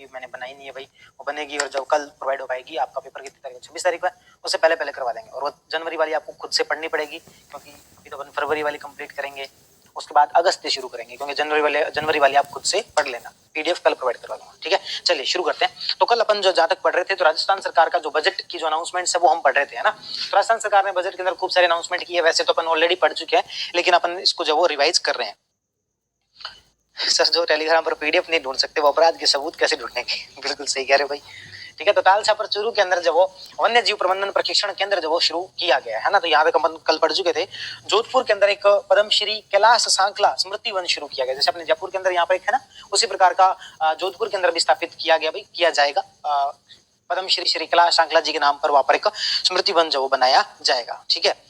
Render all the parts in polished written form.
क्योंकि मैंने बनाई नहीं है भाई, वो बनेगी और जब कल प्रोवाइड हो पाएगी। आपका पेपर कितनी तारीख है? 26 तारीख है, उससे पहले पहले करवा देंगे। और वो जनवरी वाली आपको खुद से पढ़नी पड़ेगी, क्योंकि अभी तो अपन फरवरी वाली कंप्लीट करेंगे, उसके बाद अगस्त से शुरू करेंगे, क्योंकि जनवरी वाली आप खुद से पढ़ लेना। पीडीएफ कल प्रोवाइड करवा दूंगा, ठीक है। चलिए शुरू करते हैं। तो कल अपन जो जहाँ तक पढ़ रहे थे, तो राजस्थान सरकार का जो बजट की जो अनाउंसमेंट है वो हम पढ़ रहे थे, है ना। तो राजस्थान सरकार ने बजट के अंदर खूब सारे अनाउंसमेंट किए। वैसे तो अपन ऑलरेडी पढ़ चुके हैं, लेकिन अपन इसको जो वो रिवाइज कर रहे हैं। सर जो टेलीग्राम पर पीडीएफ नहीं ढूंढ सकते वो अपराध के सबूत कैसे ढूंढेंगे? बिल्कुल सही कह रहे हो भाई, ठीक है। तो ताल पर चूरू के अंदर जब वो वन्य जीव प्रबंधन प्रशिक्षण केंद्र जब वो शुरू किया गया है ना, तो यहाँ पे अपन कल पढ़ चुके थे। जोधपुर के अंदर एक पद्मश्री कैलाश सांकला स्मृति वन शुरू किया गया, जैसे अपने जयपुर के अंदर यहाँ पर एक है ना, उसी प्रकार का जोधपुर के अंदर भी स्थापित किया गया भाई, किया जाएगा। पद्मश्री श्री कैलाश सांकला जी के नाम पर वहां पर एक स्मृति वन जो वो बनाया जाएगा, ठीक है।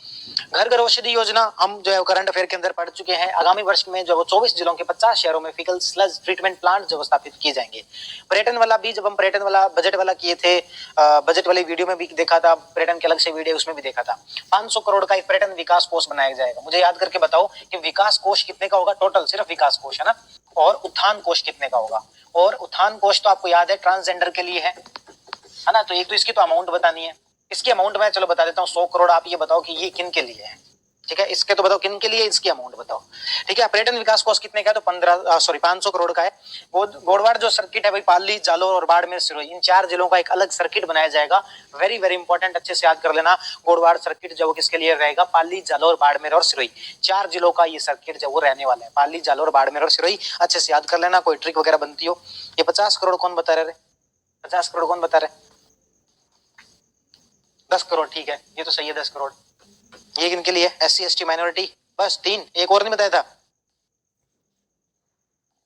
घर घर औषधि योजना हम जो है करंट अफेयर के अंदर पढ़ चुके हैं। आगामी वर्ष में जो 24 जिलों के 50 शहरों में फीकल स्लज ट्रीटमेंट प्लांट जो स्थापित किए जाएंगे। पर्यटन वाला भी जब हम पर्यटन वाला बजट वाला किए थे, बजट वाले वीडियो में भी देखा था, पर्यटन के अलग से वीडियो उसमें भी देखा था। 500 करोड़ का एक पर्यटन विकास कोष बनाया जाएगा। मुझे याद करके बताओ कि विकास कोष कितने का होगा टोटल, सिर्फ विकास कोष, है ना। और उत्थान कोष कितने का होगा? और उत्थान कोष तो आपको याद है ट्रांसजेंडर के लिए है ना। तो एक तो इसकी तो अमाउंट बतानी है। इसकी अमाउंट मैं चलो बता देता हूँ, 100 करोड़। आप ये बताओ कि ये किन के लिए है, ठीक है। इसके तो बताओ किन के लिए, इसकी अमाउंट बताओ, ठीक है। पर्यटन विकास कोष कितने का है? तो 500 करोड़ का है। गोडवाड़ जो सर्किट है भाई, पाली, जालोर और बाड़मेर, सिरोही, इन 4 जिलों का एक अलग सर्किट बनाया जाएगा। वेरी वेरी इंपॉर्टेंट, अच्छे से याद कर लेना। गोडवाड़ सर्किट जो किसके लिए रहेगा? पाली, जालोर, बाड़मेर और सिरोही, 4 जिलों का ये सर्किट जो वो रहने वाला है। पाली, जालोर, बाड़मेर और सिरोही, अच्छे से याद कर लेना। कोई ट्रिक वगैरह बनती हो। ये 50 करोड़ कौन बता रहे? 50 करोड़ कौन बता रहे? 10 करोड़, ठीक है, ये तो सही है 10 करोड़। ये किनके लिए? SC ST माइनॉरिटी, बस 3। एक और नहीं बताया था,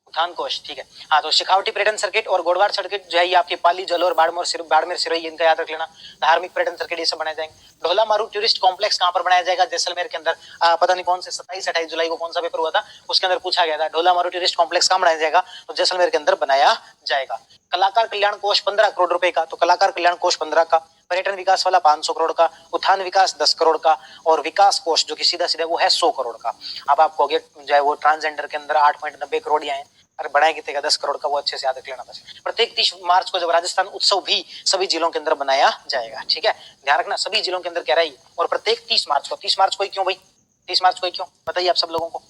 उत्थान कोष, ठीक है। हाँ, तो शेखावटी पर्यटन सर्किट और गोडवाड़ सर्किट जो है ये आपके पाली, जलोर, बाड़मेर, सिरोही, इनका याद रख लेना। धार्मिक पर्यटन सर्किट ये सब बनाए जाएंगे। ढोला मारू टूरिस्ट कॉम्प्लेक्स कहाँ पर बनाया जाएगा? जैसलमेर के अंदर। पता नहीं कौन से 27-28 जुलाई को कौन सा पेपर हुआ था, उसके अंदर पूछा गया था ढोला मारू टूरिस्ट कॉम्प्लेक्स कहाँ बनाया जाएगा? तो जैसलमेर के अंदर बनाया जाएगा। कलाकार कल्याण कोष 15 करोड़ रुपए का, तो कलाकार कल्याण कोष 15 का। पर्यटन विकास वाला 500 करोड़ का। उत्थान विकास 10 करोड़ का। और विकास कोष जो कि सीधा सीधा वो है 100 करोड़ का। अब आपको जो है वो ट्रांसजेंडर के अंदर 8.90 करोड़ ही आए। अरे बढ़ाए कितने का? 10 करोड़ का। वो अच्छे से याद रख लेना बस। प्रत्येक 30 मार्च को जब राजस्थान उत्सव भी सभी जिलों के अंदर बनाया जाएगा, ठीक है। ध्यान रखना, सभी जिलों के अंदर कह रहा है। और प्रत्येक 30 मार्च को। 30 मार्च को ही क्यों भाई? 30 मार्च को ही क्यों बताइए आप सब लोगों को।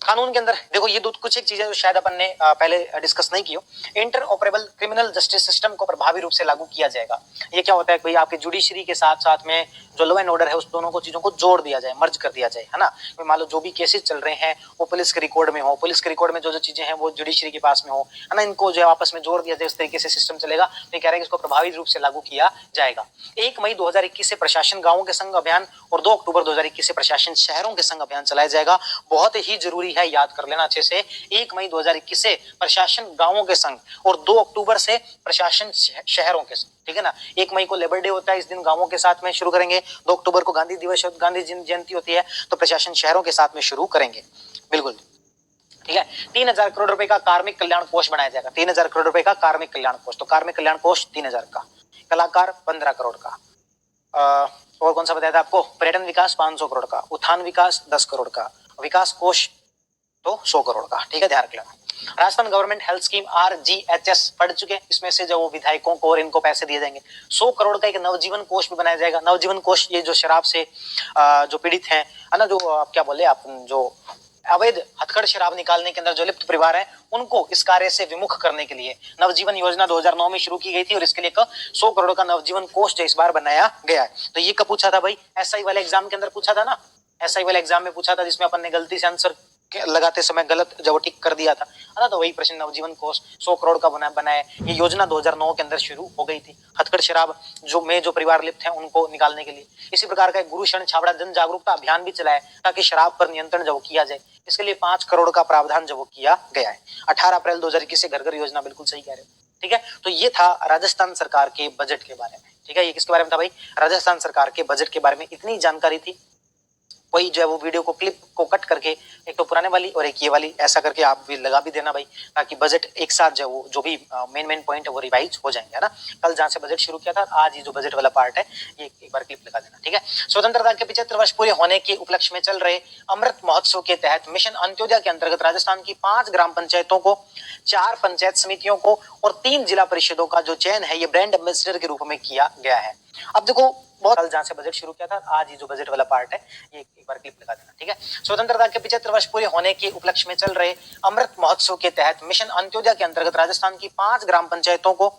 कानून के अंदर देखो, ये कुछ एक चीजें जो शायद अपन ने पहले डिस्कस नहीं की हो। Inter operable criminal justice system को प्रभावी रूप से लागू किया जाएगा। ये क्या होता है भाई? आपके जुडिशरी के साथ साथ में जो लॉ एंड ऑर्डर है, उस दोनों को चीजों को जोड़ दिया जाए, मर्ज कर दिया जाए, है ना। मान लो जो भी केसेस चल रहे हैं वो पुलिस के रिकॉर्ड में हो, पुलिस के रिकॉर्ड में जो जो चीजें हैं वो जुडिशरी के पास में हो, है ना। इनको जो है आपस में जोड़ दिया जाए, उस तरीके से सिस्टम चलेगा। तो कह रहे हैं इसको प्रभावी रूप से लागू किया जाएगा। 1 मई 2021 से प्रशासन गांवों के संग अभियान और 2 अक्टूबर 2021 से प्रशासन शहरों के संग अभियान चलाया जाएगा। बहुत ही जरूरी है, याद कर लेना अच्छे से। 1 मई 2021 से प्रशासन गांवों के संग और 2 अक्टूबर से प्रशासन शहरों के संग, ठीक है ना। 1 मई को लेबर डे होता है, इस दिन गांवों के साथ में शुरू करेंगे। 2 अक्टूबर को गांधी दिवस, गांधी जयंती होती है, तो प्रशासन शहरों के साथ में शुरू करेंगे, बिल्कुल, ठीक है। 3000 करोड़ रुपए का कार्मिक कल्याण कोष बनाया जाएगा। 3000 करोड़ रुपए का कार्मिक कल्याण कोष। तो कार्मिक कल्याण कोष 3000 का। कलाकार 15 करोड़ का। और कौन सा बताया था आपको? पर्यटन विकास 500 करोड़ का। उत्थान विकास 10 करोड़ का। विकास कोष तो 100 करोड़ का, ठीक है। ध्यान रख लेना। Rajasthan government health scheme RGHS पढ़ चुके। इसमें से जो विधायकों को और इनको पैसे दिए जाएंगे। 100 करोड़ का एक नवजीवन कोष भी बनाया जाएगा। नवजीवन कोष ये जो शराब से जो पीड़ित हैं, है ना, जो आप क्या बोले, आप जो अवैध हथकड़ शराब निकालने के अंदर जो लिप्त परिवार है, उनको इस कार्य से विमुख करने के लिए नवजीवन योजना 2009 में शुरू की गई थी। और इसके लिए 100 करोड़ का नवजीवन कोष जो इस बार बनाया गया है। तो ये कब पूछा था भाई? SI वाले एग्जाम के अंदर पूछा था ना। SI वाले एग्जाम में पूछा था, जिसमें अपन ने गलती से आंसर लगाते समय गलत जब टिक कर दिया था, है ना। तो वही प्रश्न, नवजीवन कोष 100 करोड़ का बनाया। ये योजना 2009 के अंदर शुरू हो गई थी, हथकड़ शराब जो परिवार लिप्त हैं उनको निकालने के लिए। इसी प्रकार का एक गुरु शरण छाबड़ा जन जागरूकता अभियान भी चलाया ताकि शराब पर नियंत्रण जब किया जाए। इसके लिए 5 करोड़ का प्रावधान जब किया गया है। 18 अप्रैल 2021 से घर घर योजना, बिल्कुल सही कह रहे हो, ठीक है। तो ये था राजस्थान सरकार के बजट के बारे में, ठीक है। ये किसके बारे में था भाई? राजस्थान सरकार के बजट के बारे में इतनी जानकारी थी। कोई जो है वो वीडियो को क्लिप को कट करके, एक तो पुराने वाली और एक ये वाली, ऐसा करके आप भी लगा भी देना भाई, ताकि बजट एक साथ जो भी मेन पॉइंट है वो रिवाइज हो जाएंगे, है ना। कल जहां से बजट शुरू किया था, आज ये जो बजट वाला पार्ट है ये एक बार क्लिप लगा देना, ठीक है। स्वतंत्रता के 75 वर्ष पूरे होने के उपलक्ष्य में चल रहे अमृत महोत्सव के तहत मिशन अंत्योदय के अंतर्गत राजस्थान की 5 ग्राम पंचायतों को 4 पंचायत समितियों को और 3 जिला परिषदों का जो चयन है ये ब्रांड एम्बेसडर के रूप में किया गया है। अब देखो बहुत जहां से बजट शुरू किया था, आज ये जो बजट वाला पार्ट है ये एक बार क्लिप लगा देना, ठीक है। स्वतंत्रता के 75 वर्ष पूरे होने के उपलक्ष्य में चल रहे अमृत महोत्सव के तहत मिशन अंत्योदय के अंतर्गत राजस्थान की 5 ग्राम पंचायतों को,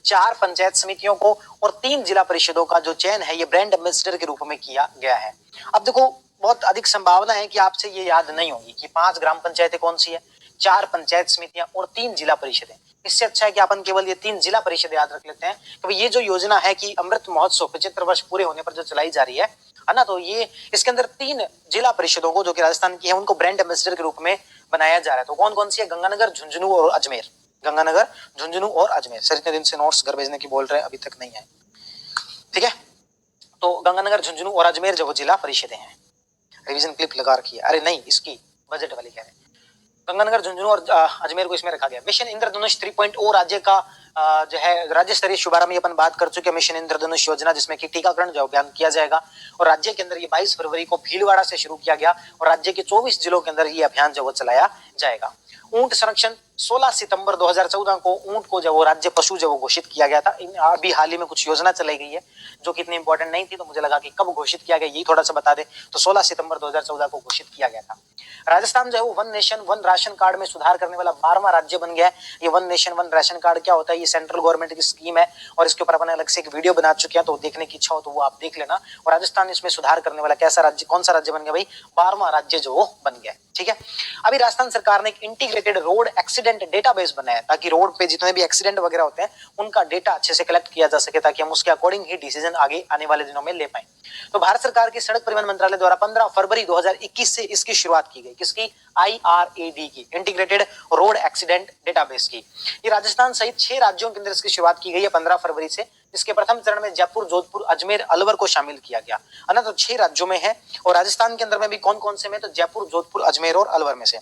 4 पंचायत समितियों को और 3 जिला परिषदों का जो चयन है ये ब्रांड एम्बेसडर के रूप में किया गया है। अब देखो बहुत अधिक संभावना है कि आपसे ये याद नहीं होगी कि 5 ग्राम पंचायतें कौन सी है, 4 पंचायत समितियां और 3 जिला परिषदें। इससे अच्छा है कि अपन केवल ये 3 जिला परिषद याद रख लेते हैं कि ये जो योजना है कि अमृत महोत्सव 75 वर्ष पूरे होने पर जो चलाई जा रही है ना, तो ये इसके अंदर 3 जिला परिषदों को जो कि राजस्थान की है उनको ब्रांड एम्बेसडर के रूप में बनाया जा रहा है। तो कौन कौन सी है? गंगानगर, झुंझुनू और अजमेर। गंगानगर, झुंझुनू और अजमेर। सर इतने दिन से नोट्स घर भेजने की बोल रहे हैं, अभी तक नहीं आए, ठीक है। तो गंगानगर, झुंझुनू और अजमेर जो जिला परिषदें हैं। रिवीजन क्लिप लगा रखी है, अरे नहीं इसकी बजट वाली कह रहे हैं। गंगानगर, झुंझुनू और अजमेर को इसमें रखा गया। मिशन इंद्रधनुष 3.0 राज्य का जो है राज्य स्तरीय शुभारंभ अपन बात कर चुके हैं। मिशन इंद्रधनुष योजना जिसमें कि टीकाकरण जो अभियान किया जाएगा और राज्य के अंदर ये 22 फरवरी को भीलवाड़ा से शुरू किया गया और राज्य के 24 जिलों के अंदर ये अभियान जो वो चलाया जाएगा। ऊंट संरक्षण 16 सितंबर 2014 को ऊंट को जब वो राज्य पशु जो घोषित किया गया था। अभी हाल ही में कुछ योजना चलाई गई है जो कि इतनी इंपॉर्टेंट नहीं थी, तो मुझे लगा कि कब घोषित किया गया यही थोड़ा सा बता दे। तो 16 सितंबर 2014 को घोषित किया गया था। राजस्थान जो है वो one nation one ration card में सुधार करने वाला 12वां राज्य बन गया है। ये one nation one ration card क्या होता है? ये सेंट्रल गवर्नमेंट की स्कीम है और इसके ऊपर अपन अलग से एक वीडियो बना चुके हैं, तो देखने की इच्छा हो तो वो आप देख लेना। और राजस्थान इसमें सुधार करने वाला कैसा राज्य, कौन सा राज्य बन गया भाई? 12वां राज्य जो वो बन गया, ठीक है। अभी राजस्थान सरकार ने एक इंटीग्रेटेड रोड एक्सीडेंट डेटाबेस बनाया ताकि रोड पे जितने भी एक्सीडेंट वगैरह होते हैं उनका डेटा अच्छे से कलेक्ट किया जा सके ताकि हम उसके अकॉर्डिंग ही डिसीजन आगे आने वाले दिनों में ले पाए। तो भारत सरकार की सड़क परिवहन मंत्रालय द्वारा 15 फरवरी 2021 से इसकी शुरुआत की गई। किसकी? IRAD की, इंटीग्रेटेड रोड एक्सीडेंट डेटाबेस की। ये राजस्थान सहित 6 राज्यों के अंदर इसकी शुरुआत की गई है 15 फरवरी से। इसके प्रथम चरण में जयपुर, जोधपुर, अजमेर, अलवर को शामिल किया गया है ना। तो 6 राज्यों में है और राजस्थान के अंदर में भी कौन कौन से में? तो जयपुर, जोधपुर, अजमेर और अलवर में से,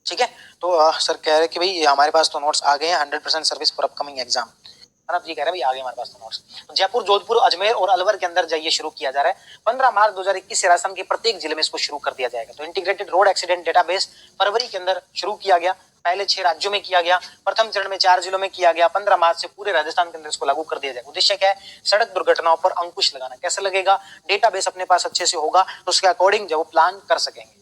ठीक है। तो सर कह रहे कि भाई हमारे पास तो नोट्स आ गए हैं 100% सर्विस फॉर अपकमिंग एग्जाम, है ना। ये कह रहे हैं भाई आ गए हमारे पास तो नोट्स। तो जयपुर, जोधपुर, अजमेर और अलवर के अंदर जाइए शुरू किया जा रहा है। 15 मार्च 2021 से राजस्थान के प्रत्येक जिले में इसको शुरू कर दिया जाएगा। तो इंटीग्रेटेड रोड एक्सीडेंट डेटाबेस फरवरी के अंदर शुरू किया गया। पहले 6 राज्यों में किया गया, प्रथम चरण में 4 जिलों में किया गया। 15 मार्च से पूरे राजस्थान के अंदर इसको लागू कर दिया जाएगा। उद्देश्य क्या है? सड़क दुर्घटनाओं पर अंकुश लगाना। कैसे लगेगा? डेटाबेस अपने पास अच्छे से होगा तो उसके अकॉर्डिंग जो प्लान कर सकेंगे।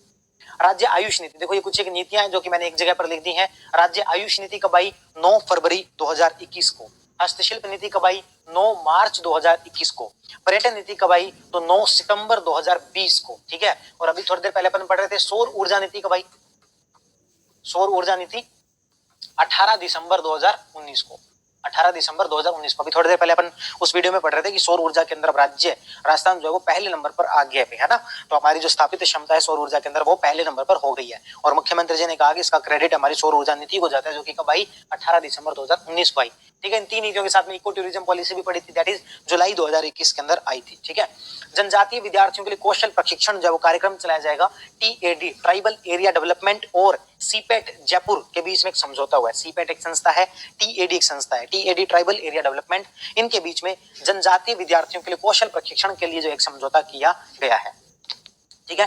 राज्य आयुष नीति, देखो ये कुछ एक नीतियां हैं जो कि मैंने एक जगह पर लिख दी हैं। राज्य आयुष नीति कब आई? 9 फरवरी 2021 को। हस्तशिल्प नीति कब आई? 9 मार्च 2021 को। पर्यटन नीति कब आई? तो 9 सितंबर 2020 को, ठीक है। और अभी थोड़ी देर पहले अपन पढ़ रहे थे सौर ऊर्जा नीति कब आई? सौर ऊर्जा नीति 18 दिसंबर 2019 को। 18 दिसंबर 2019 को। अभी थोड़ी देर पहले अपन उस वीडियो में पढ़ रहे थे कि सौर ऊर्जा के अंदर राज्य राजस्थान जो है वो पहले नंबर पर आ गया है ना। तो हमारी जो स्थापित क्षमता है सौर ऊर्जा के अंदर वो पहले नंबर पर हो गई है और मुख्यमंत्री जी ने कहा कि इसका क्रेडिट हमारी सौर ऊर्जा नीति को जाता है जो कि कब आई? 18 दिसंबर 2019 को आई, ठीक है। इन 3 नीतियों के साथ में इको टूरिज्म पॉलिसी भी पड़ी थी, दैट इज जुलाई 2021 के अंदर आई थी, ठीक है। जनजातीय विद्यार्थियों के लिए कौशल प्रशिक्षण जो कार्यक्रम चलाया जाएगा। TAD ट्राइबल एरिया डेवलपमेंट और सीपेट जयपुर के बीच में एक समझौता हुआ है। सीपेट एक संस्था है, TAD एक संस्था है। TAD ट्राइबल एरिया डेवलपमेंट, इनके बीच में जनजातीय विद्यार्थियों के लिए कौशल प्रशिक्षण के लिए जो एक समझौता किया गया है, ठीक है।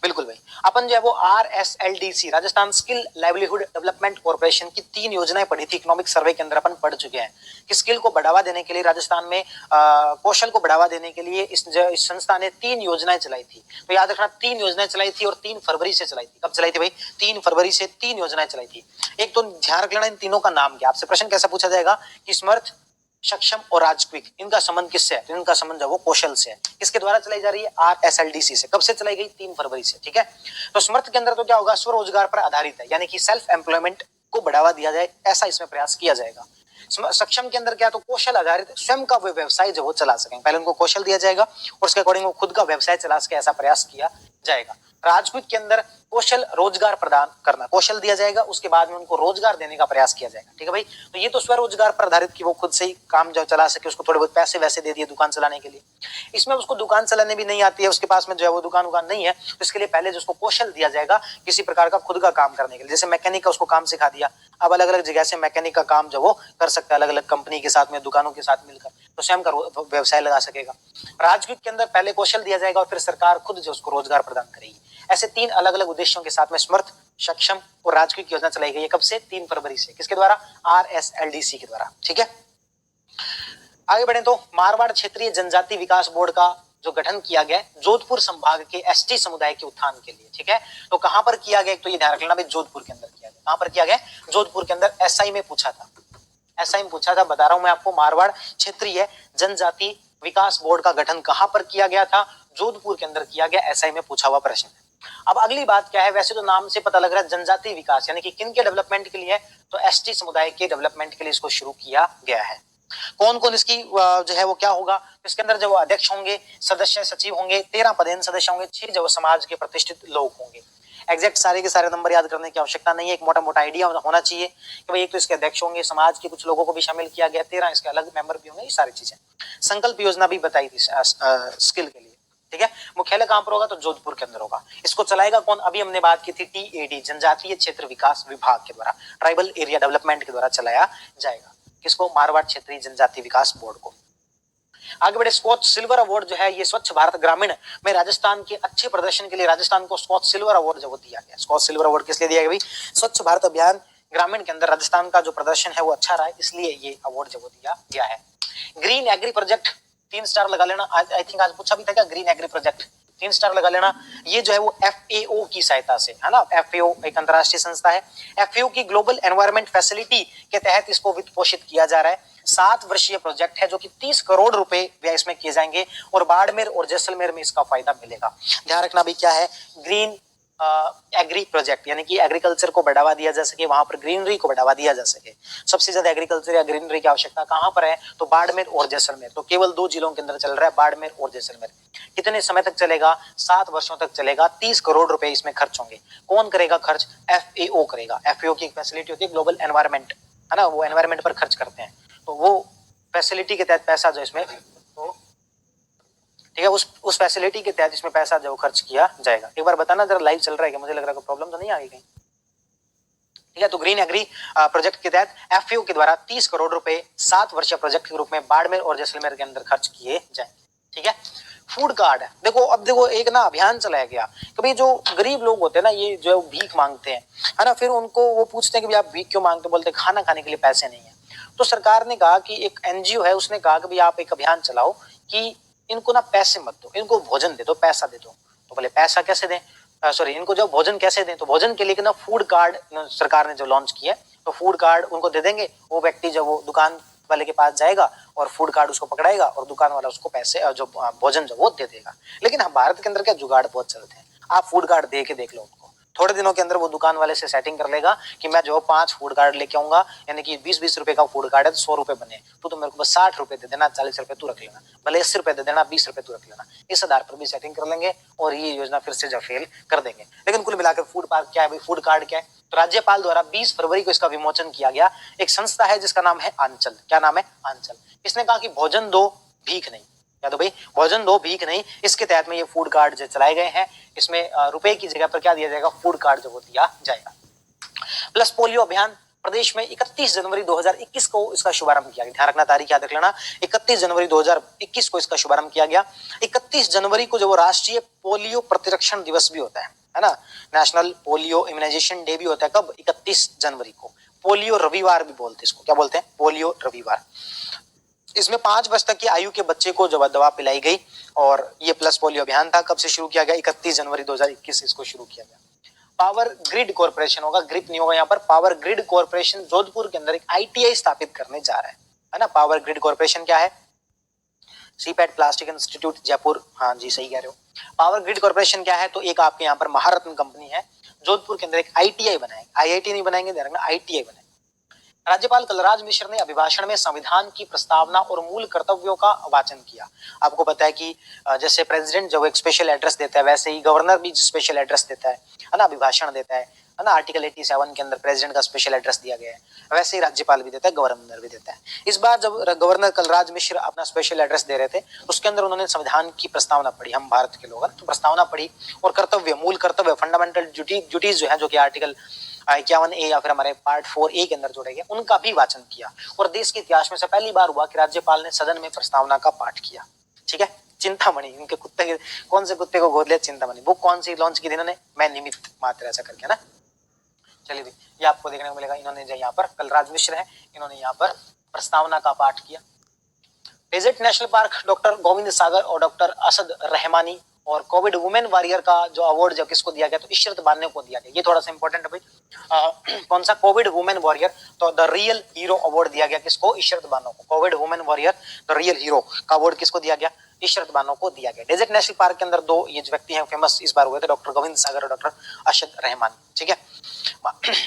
बिल्कुल भाई। अपन जो है वो RSLDC Rajasthan skill livelihood development corporation की 3 योजनाएं पढ़ी थी। इकोनॉमिक सर्वे के अंदर अपन पढ़ चुके हैं कि स्किल को बढ़ावा देने के लिए राजस्थान में कौशल को बढ़ावा देने के लिए इस संस्था ने 3 योजनाएं चलाई थी। तो याद रखना 3 योजनाएं चलाई थी और 3 फरवरी से चलाई थी। कब चलाई थी भाई? 3 फरवरी से 3 योजनाएं चलाई थी। एक तो ध्यान रख लेना इन तीनों का नाम क्या। आपसे प्रश्न कैसा पूछा जाएगा कि समर्थ, सक्षम और राजक्विक, इनका संबंध किससे है? तो इनका संबंध है वो कौशल से है। किसके द्वारा चलाई जा रही है? RSLDC से। कब से चलाई गई? 3 फरवरी से, ठीक है। तो समर्थ के अंदर तो क्या होगा? स्वरोजगार पर आधारित है, यानी कि सेल्फ एम्प्लॉयमेंट को बढ़ावा दिया जाए ऐसा इसमें प्रयास किया जाएगा। सक्षम के अंदर क्या? तो कौशल आधारित स्वयं का वो व्यवसाय जो वो चला सकें। पहले उनको कौशल दिया जाएगा और उसके अकॉर्डिंग वो खुद का व्यवसाय चला सके ऐसा प्रयास किया जाएगा। राजपूत के अंदर कौशल रोजगार प्रदान करना, कौशल दिया जाएगा उसके बाद में उनको रोजगार देने का प्रयास किया जाएगा, ठीक है भाई। तो ये तो स्वरोजगार पर आधारित कि वो खुद से ही काम जो चला सके, उसको थोड़े बहुत पैसे वैसे दे दिए दुकान चलाने के लिए। इसमें उसको दुकान चलाने भी नहीं आती है, उसके पास में जो है वो दुकान नहीं है, तो इसके लिए पहले जो उसको कौशल दिया जाएगा किसी प्रकार का खुद का काम करने के लिए। जैसे मैकेनिक का उसको काम सिखा दिया, अब अलग अलग जगह से मैकेनिक का काम जो वो कर सकता है अलग अलग कंपनी के साथ में, दुकानों के साथ मिलकर, तो स्वयं का व्यवसाय लगा सकेगा। राजगीत के अंदर पहले कौशल दिया जाएगा और फिर सरकार खुद जो उसको रोजगार प्रदान करेगी। ऐसे 3 अलग अलग उद्देश्यों के साथ में समर्थ, सक्षम और राजकीय की योजना चलाई गई है। कब से? 3 फरवरी से। किसके द्वारा? RSLDC के द्वारा। ठीक है, आगे बढ़े तो मारवाड़ क्षेत्रीय जनजाति विकास बोर्ड का जो गठन किया गया जोधपुर संभाग के एसटी समुदाय के उत्थान के लिए। ठीक है, तो कहां पर किया गया? तो ये ध्यान रख लेना भाई, जोधपुर के अंदर किया गया। कहां पर किया गया? जोधपुर के अंदर। एसआई में पूछा था, एसआई में पूछा था, बता रहा हूं मैं आपको। मारवाड़ क्षेत्रीय जनजाति विकास बोर्ड का गठन कहां पर किया गया था? जोधपुर के अंदर किया गया। एसआई में पूछा हुआ प्रश्न है। अब अगली बात क्या है? वैसे तो नाम से पता लग रहा है जनजाति विकास, यानी कि किन के डेवलपमेंट के लिए? तो एसटी समुदाय के डेवलपमेंट के लिए इसको शुरू किया गया है। कौन कौन इसकी जो है वो क्या होगा? इसके अंदर जो अध्यक्ष होंगे, सदस्य सचिव होंगे, 13 पदेन सदस्य होंगे, 6 जो समाज के प्रतिष्ठित लोग होंगे। एग्जैक्ट सारे के सारे नंबर याद करने की आवश्यकता नहीं है, एक मोटा मोटा आइडिया होना चाहिए कि भाई एक तो इसके अध्यक्ष होंगे, समाज के कुछ लोगों को भी शामिल किया गया, 13 इसके अलग मेंबर भी होंगे, ये सारी चीजें। संकल्प योजना भी बताई थी स्किल के लिए। ठीक है, मुख्यालय कहां पर होगा? तो जोधपुर के अंदर होगा। इसको चलाएगा कौन? अभी हमने बात की थी TAD, जनजातीय क्षेत्र विकास विभाग के द्वारा, ट्राइबल एरिया डेवलपमेंट के द्वारा चलाया जाएगा। किसको? मारवाड़ क्षेत्रीय जनजाति विकास बोर्ड को। आगे बढ़े, स्कॉच सिल्वर अवार्ड जो है ये स्वच्छ भारत ग्रामीण में राजस्थान के अच्छे प्रदर्शन के लिए राजस्थान को स्कॉच सिल्वर अवार्ड जो दिया गया। स्कॉच सिल्वर अवार्ड किस लिए दिया गया भाई? स्वच्छ भारत अभियान ग्रामीण के अंदर राजस्थान का जो प्रदर्शन है वो अच्छा रहा है, इसलिए ये अवार्ड जो दिया गया है। ग्रीन एग्री प्रोजेक्ट 3 स्टार लगा लेना। आई थिंक आज पूछा भी था क्या? ग्रीन एग्री प्रोजेक्ट 3 स्टार लगा लेना। ये जो है वो FAO की सहायता से है ना। FAO एक अंतरराष्ट्रीय संस्था है। FAO की ग्लोबल एनवायरनमेंट फैसिलिटी के तहत इसको वित्त पोषित किया जा रहा है। 7 वर्षीय प्रोजेक्ट है जो कि 30 करोड़ रुपए व्यय इसमें किए जाएंगे और बाड़मेर और जैसलमेर में इसका फायदा मिलेगा। ध्यान रखना भी क्या है? ग्रीन एग्री प्रोजेक्ट, यानी कि एग्रीकल्चर को बढ़ावा दिया जा सके, वहां पर ग्रीनरी को बढ़ावा दिया जा सके। सबसे ज्यादा एग्रीकल्चर या ग्रीनरी की आवश्यकता कहां पर है? तो बाड़मेर और जैसलमेर। तो केवल 2 जिलों के अंदर चल रहा है, बाड़मेर और जैसलमेर। कितने समय तक चलेगा? 7 वर्षों तक चलेगा। 30 करोड़ रुपए इसमें खर्च होंगे। कौन करेगा खर्च? FAO करेगा। FAO की एक फैसिलिटी होती है ग्लोबल एनवायरनमेंट, है ना, वो एनवायरनमेंट पर खर्च करते हैं, तो वो फैसिलिटी के तहत पैसा जो इसमें, तो ठीक है, उस फैसिलिटी के तहत इसमें पैसा जो खर्च किया जाएगा। एक बार बताना जरा, लाइव चल रहा है क्या? मुझे लग रहा है कोई प्रॉब्लम तो नहीं आ गई कहीं। ठीक है, तो ग्रीन एग्री प्रोजेक्ट के तहत FAO के द्वारा 30 करोड़ रुपए 7 वर्षीय प्रोजेक्ट के रूप में बाड़मेर और जैसलमेर के अंदर खर्च किए जाएंगे। ठीक है, फूड कार्ड देखो, अब देखो एक ना अभियान चलाया गया। कभी जो गरीब लोग होते हैं ना, ये जो भीख मांगते हैं, है ना, फिर उनको वो पूछते हैं कि आप भीख क्यों मांगते? बोलते खाना खाने के लिए पैसे नहीं है। तो सरकार ने कहा कि एक NGO है, उसने कहा कि भाई आप एक अभियान चलाओ कि इनको ना पैसे मत दो, इनको भोजन दे दो, पैसा दे दो। तो बोले पैसा कैसे दें? सॉरी, इनको जो भोजन कैसे दें? तो भोजन के लिए ना फूड कार्ड सरकार ने जो लॉन्च किया है, तो फूड कार्ड उनको दे देंगे। वो व्यक्ति जब वो दुकान वाले के पास जाएगा और फूड कार्ड उसको पकड़ाएगा और दुकान वाला उसको पैसे जो भोजन जो वो दे देगा। लेकिन हम भारत के अंदर क्या जुगाड़ बहुत चलते हैं। आप फूड कार्ड दे के देख लो उनको, थोड़े दिनों के अंदर वो दुकान वाले से सेटिंग कर लेगा कि मैं जो 5 फूड कार्ड लेके आऊंगा, यानी कि 20-20 रुपए का फूड कार्ड है तो 100 रुपए बने, तो मेरे को बस 60 रुपए दे देना, 40 रुपए तू रख लेना, भले 80 रुपए दे देना, 20 रुपए तू रख लेना। इस आधार पर भी सेटिंग कर लेंगे और ये योजना फिर से जो फेल कर देंगे। लेकिन कुल मिलाकर फूड पार्क क्या है भाई? फूड कार्ड क्या है? तो राज्यपाल द्वारा 20 फरवरी को इसका विमोचन किया गया। एक संस्था है जिसका नाम है आंचल। क्या नाम है? आंचल। इसने कहा कि भोजन दो भीख नहीं, क्या तो भाई भोजन दो भीख नहीं। इसके तहत में ये फूड कार्ड जो चलाए गए हैं, इसमें रुपए की जगह पर क्या दिया जाएगा? फूड कार्ड जो वो दिया जाएगा। प्लस पोलियो अभियान प्रदेश में 31 जनवरी 2021 को इसका शुभारंभ किया गया। ध्यान रखना, तारीख याद रख लेना, 31 जनवरी 2021 को इसका शुभारंभ किया गया। 31 जनवरी को जो राष्ट्रीय पोलियो प्रतिरक्षण दिवस भी होता है ना, नेशनल पोलियो इम्यूनाइजेशन डे भी होता है। कब? 31 जनवरी को। पोलियो रविवार भी बोलते हैं इसको, क्या बोलते हैं? पोलियो रविवार। इसमें 5 वर्ष तक की आयु के बच्चे को जब दवा पिलाई गई और ये प्लस पोलियो अभियान था। कब से शुरू किया गया? 31 जनवरी 2021 से इसको शुरू किया गया। पावर ग्रिड कॉर्पोरेशन होगा, ग्रिप नहीं होगा यहाँ पर। पावर ग्रिड कॉर्पोरेशन जोधपुर के अंदर एक ITI स्थापित करने जा रहा है ना। पावर ग्रिड कॉर्पोरेशन क्या है? CPAT plastic institute Jaipur. हाँ जी, सही कह रहे हो। पावर ग्रिड कॉर्पोरेशन क्या है? तो एक आपके यहाँ पर महारत्न कंपनी है, जोधपुर के अंदर एक ITI बनाएंगे। IIT नहीं बनाएंगे, ITI बनाएंगे। राज्यपाल कलराज मिश्र ने अभिभाषण में संविधान की प्रस्तावना और मूल कर्तव्यों का वाचन किया। आपको पता है कि जैसे प्रेसिडेंट जब एक स्पेशल एड्रेस देता है, वैसे ही गवर्नर भी स्पेशल एड्रेस देता है ना, अभिभाषण देता है ना। आर्टिकल 87 के अंदर प्रेसिडेंट का स्पेशल एड्रेस दिया गया है, वैसे ही राज्यपाल भी देता है, गवर्नर भी देता है। इस बार जब गवर्नर कलराज मिश्र अपना स्पेशल एड्रेस दे रहे थे, उसके अंदर उन्होंने संविधान की प्रस्तावना पढ़ी। हम भारत के लोग हैं तो प्रस्तावना पढ़ी और कर्तव्य, मूल कर्तव्य, फंडामेंटल ड्यूटीज जो है, जो कि आर्टिकल 51A या फिर हमारे पार्ट 4A के अंदर जोड़े गए, उनका भी वाचन किया। और देश के इतिहास में से पहली बार हुआ कि राज्यपाल ने सदन में प्रस्तावना का पाठ किया। ठीक है, चिंतामणि, इनके कुत्ते के, कौन से कुत्ते को गोद लिया? चिंतामणि। बुक कौन सी लॉन्च की थी इन्होंने? मैं निमित्त मात्र, ऐसा करके ना। चलिए भी, ये आपको देखने को मिलेगा। इन्होंने जो यहाँ पर कलराज मिश्र है, इन्होंने यहाँ पर प्रस्तावना का पाठ किया। Desert national park doctor Govind Sagar और डॉक्टर असद रहमानी। और कोविड वुमेन वॉरियर का जो अवार्ड जो किसको दिया गया? तो इशरत बानो को दिया गया। ये थोड़ा सा इंपॉर्टेंट है भाई। कौन सा? कोविड वुमेन वॉरियर, तो द रियल हीरो अवार्ड दिया गया किसको? इशरत बानो को। Covid women warrior the real hero का अवार्ड किसको दिया गया? इशरत बानो को दिया गया। डेजर्ट नेशनल पार्क के अंदर दो ये जो व्यक्ति हैं फेमस इस बार हुए थे, डॉक्टर गोविंद सागर और डॉक्टर असद रहमानी। ठीक है।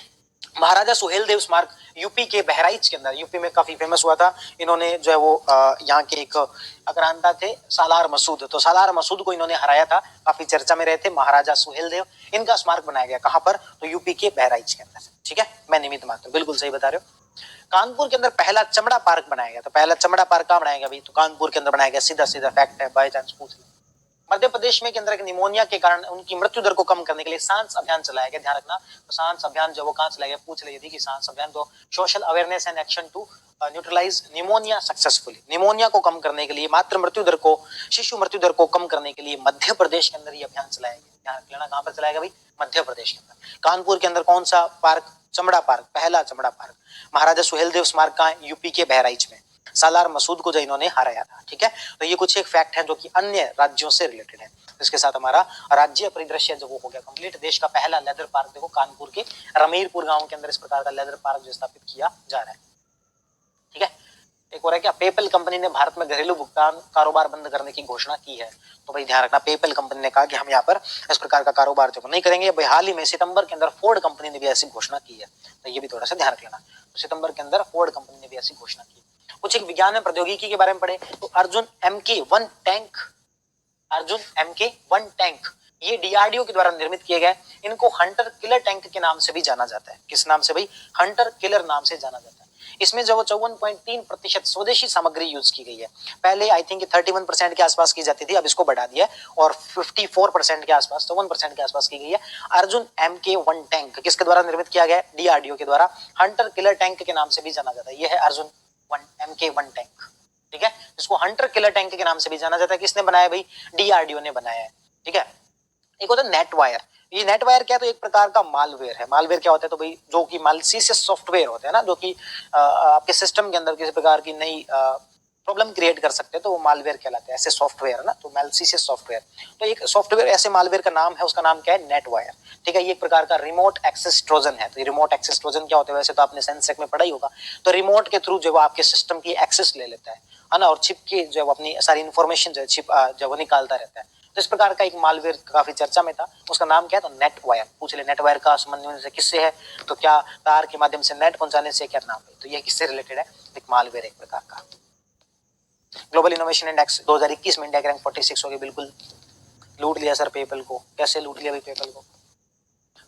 महाराजा सुहेलदेव स्मारक यूपी के बहराइच के अंदर, यूपी में काफी फेमस हुआ था। इन्होंने जो है वो यहाँ के एक आक्रांता थे सालार मसूद, तो सालार मसूद को इन्होंने हराया था, काफी चर्चा में रहे थे महाराजा सुहेलदेव। इनका स्मारक बनाया गया कहां पर? तो यूपी के बहराइच के अंदर। ठीक है, मैं निमित्त मात्र, बिल्कुल सही बता रहे हो। कानपुर के अंदर पहला चमड़ा पार्क बनाया गया, तो पहला चमड़ा पार्क कहाँ बनाया गया भाई? तो कानपुर के अंदर बनाया गया। सीधा सीधा फैक्ट है, बाय चांस पूछ लो। मध्य प्रदेश में के अंदर निमोनिया के कारण उनकी मृत्यु दर को कम करने के लिए सांस अभियान चलाया गया। ध्यान रखना, तो सांस अभियान जो वो कहां चलाया गया? पूछ ले यदि कि सांस अभियान, तो social awareness and action to neutralize pneumonia successfully. Pneumonia को कम करने के लिए, मात्र मृत्यु दर को, शिशु मृत्यु दर को कम करने के लिए मध्य प्रदेश के अंदर ये अभियान चलाया गया। ध्यान रख लेना, कहां पर चलाया गया भाई? मध्य प्रदेश के अंदर। कानपुर के अंदर कौन सा पार्क? चमड़ा पार्क, पहला चमड़ा पार्क। महाराजा सुहेलदेव स्मारक कहां है? यूपी के बहराइच में। सालार मसूद को जो इन्होंने हराया था। ठीक है, तो ये कुछ एक फैक्ट है जो कि अन्य राज्यों से रिलेटेड है। इसके साथ हमारा राज्य परिदृश्य जो वो हो गया कंप्लीट। देश का पहला लेदर पार्क देखो कानपुर के रमीरपुर गांव के अंदर इस प्रकार का लेदर पार्क जो स्थापित किया जा रहा है। ठीक है, एक और है क्या? पेपल कंपनी ने भारत में घरेलू भुगतान कारोबार बंद करने की घोषणा की है। तो भाई ध्यान रखना, पेपल कंपनी ने कहा कि हम यहाँ पर इस प्रकार का कारोबार जो नहीं करेंगे। भाई हाल ही में सितंबर के अंदर फोर्ड कंपनी ने भी ऐसी घोषणा की है, तो ये भी थोड़ा सा ध्यान रख लेना। तो सितंबर के अंदर फोर्ड कंपनी ने भी ऐसी घोषणा की। कुछ एक विज्ञान में प्रौद्योगिकी के बारे में पढ़े, तो Arjun MK-1 tank, Arjun MK-1 tank ये डीआरडीओ के द्वारा निर्मित किए गए। इनको हंटर किलर टैंक के नाम से भी जाना जाता है। किस नाम से भाई? हंटर किलर नाम से जाना जाता है। इसमें जो 54.3% स्वदेशी सामग्री यूज की गई है। पहले आई थिंक 31% के आसपास की जाती थी, अब इसको बढ़ा दिया और 54% के आसपास, 54% के आसपास की गई है। अर्जुन MK-1 टैंक किसके द्वारा निर्मित किया गया? डीआरडीओ के द्वारा। हंटर किलर टैंक के नाम से भी जाना जाता है। यह है अर्जुन MK-1 टैंक। ठीक है, इसको हंटर किलर टैंक के नाम से भी जाना जाता है। किसने बनाया भाई? डीआरडीओ ने बनाया है। ठीक है, एक होता है नेट वायर। ये नेट वायर क्या है? तो एक प्रकार का मालवेयर है। मालवेयर क्या होता है? तो भाई जो कि मालसीसियस सॉफ्टवेयर होते हैं ना, जो कि आपके सिस्टम के अंदर किसी प्रकार की नई प्रॉब्लम क्रिएट कर सकते हैं, तो वो मालवेयर कहलाते हैं। ऐसे सॉफ्टवेयर है ना, तो मालसीसियस सॉफ्टवेयर। तो एक सॉफ्टवेयर ऐसे मालवेयर का नाम है, उसका नाम क्या है? Net wire. ठीक है, ये एक प्रकार का रिमोट एक्सेस ट्रोजन है। तो रिमोट एक्सेस ट्रोजन क्या होता है? वैसे तो आपने सेंसेक में पढ़ा ही होगा। तो रिमोट के थ्रू जो आपके सिस्टम की एक्सेस ले लेता है ना, और चिप की जो अपनी सारी इंफॉर्मेशन जो चिप जो वो निकालता रहता है। तो इस प्रकार का एक मालवेयर काफी चर्चा में था, उसका नाम क्या है? तो नेट वायर। पूछ ले नेट वायर का संबंध से किससे है? तो क्या तार के माध्यम से नेट पहुंचाने से क्या नाम है? तो ये किससे रिलेटेड है? एक मालवेयर एक प्रकार का। ग्लोबल इनोवेशन इंडेक्स 2021 में इंडिया की रैंक 46 हो गई। बिल्कुल लूट लिया सर पेपल को। कैसे लूट लिया भाई पेपल को?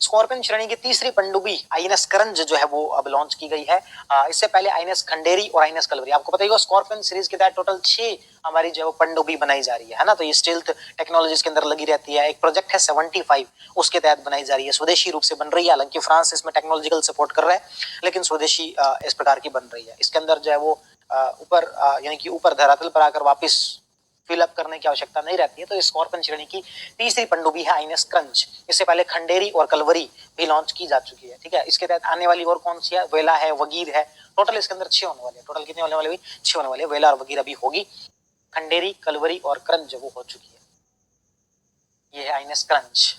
स्कॉर्पियन श्रेणी की तीसरी पनडुब्बी आईएनएस करंज जो है वो अब लॉन्च की गई है। इससे पहले आईएनएस खंडेरी और आईएनएस कलवरी, आपको पता ही होगा स्कॉर्पियन सीरीज के तहत टोटल 6 हमारी जो है पनडुब्बी बनाई जा रही है ना। तो ये स्टील्थ टेक्नोलॉजीज के अंदर लगी रहती है। एक प्रोजेक्ट है 75, उसके तहत बनाई जा रही है। स्वदेशी रूप से बन रही है, हालांकि फ्रांस इसमें टेक्नोलॉजिकल सपोर्ट कर रहा है, लेकिन स्वदेशी इस प्रकार की बन रही है। इसके अंदर जो है वो ऊपर यानी कि ऊपर धरातल पर आकर वापिस फिलअप करने की आवश्यकता नहीं रहती है। तो स्कॉर्पियन श्रेणी की तीसरी पनडुब्बी है आईएनएस करंज। इससे पहले खंडेरी और कलवरी भी लॉन्च की जा चुकी है। ठीक है, इसके तहत आने वाली और कौन सी है? वेला है, वगीर है। टोटल इसके अंदर 6 होने वाले हैं। टोटल कितने होने वाले? 6 होने वाले। वेला और वगीर अभी होगी। खंडेरी, कलवरी और करंज वो हो चुकी है। ये है आईएनएस करंज।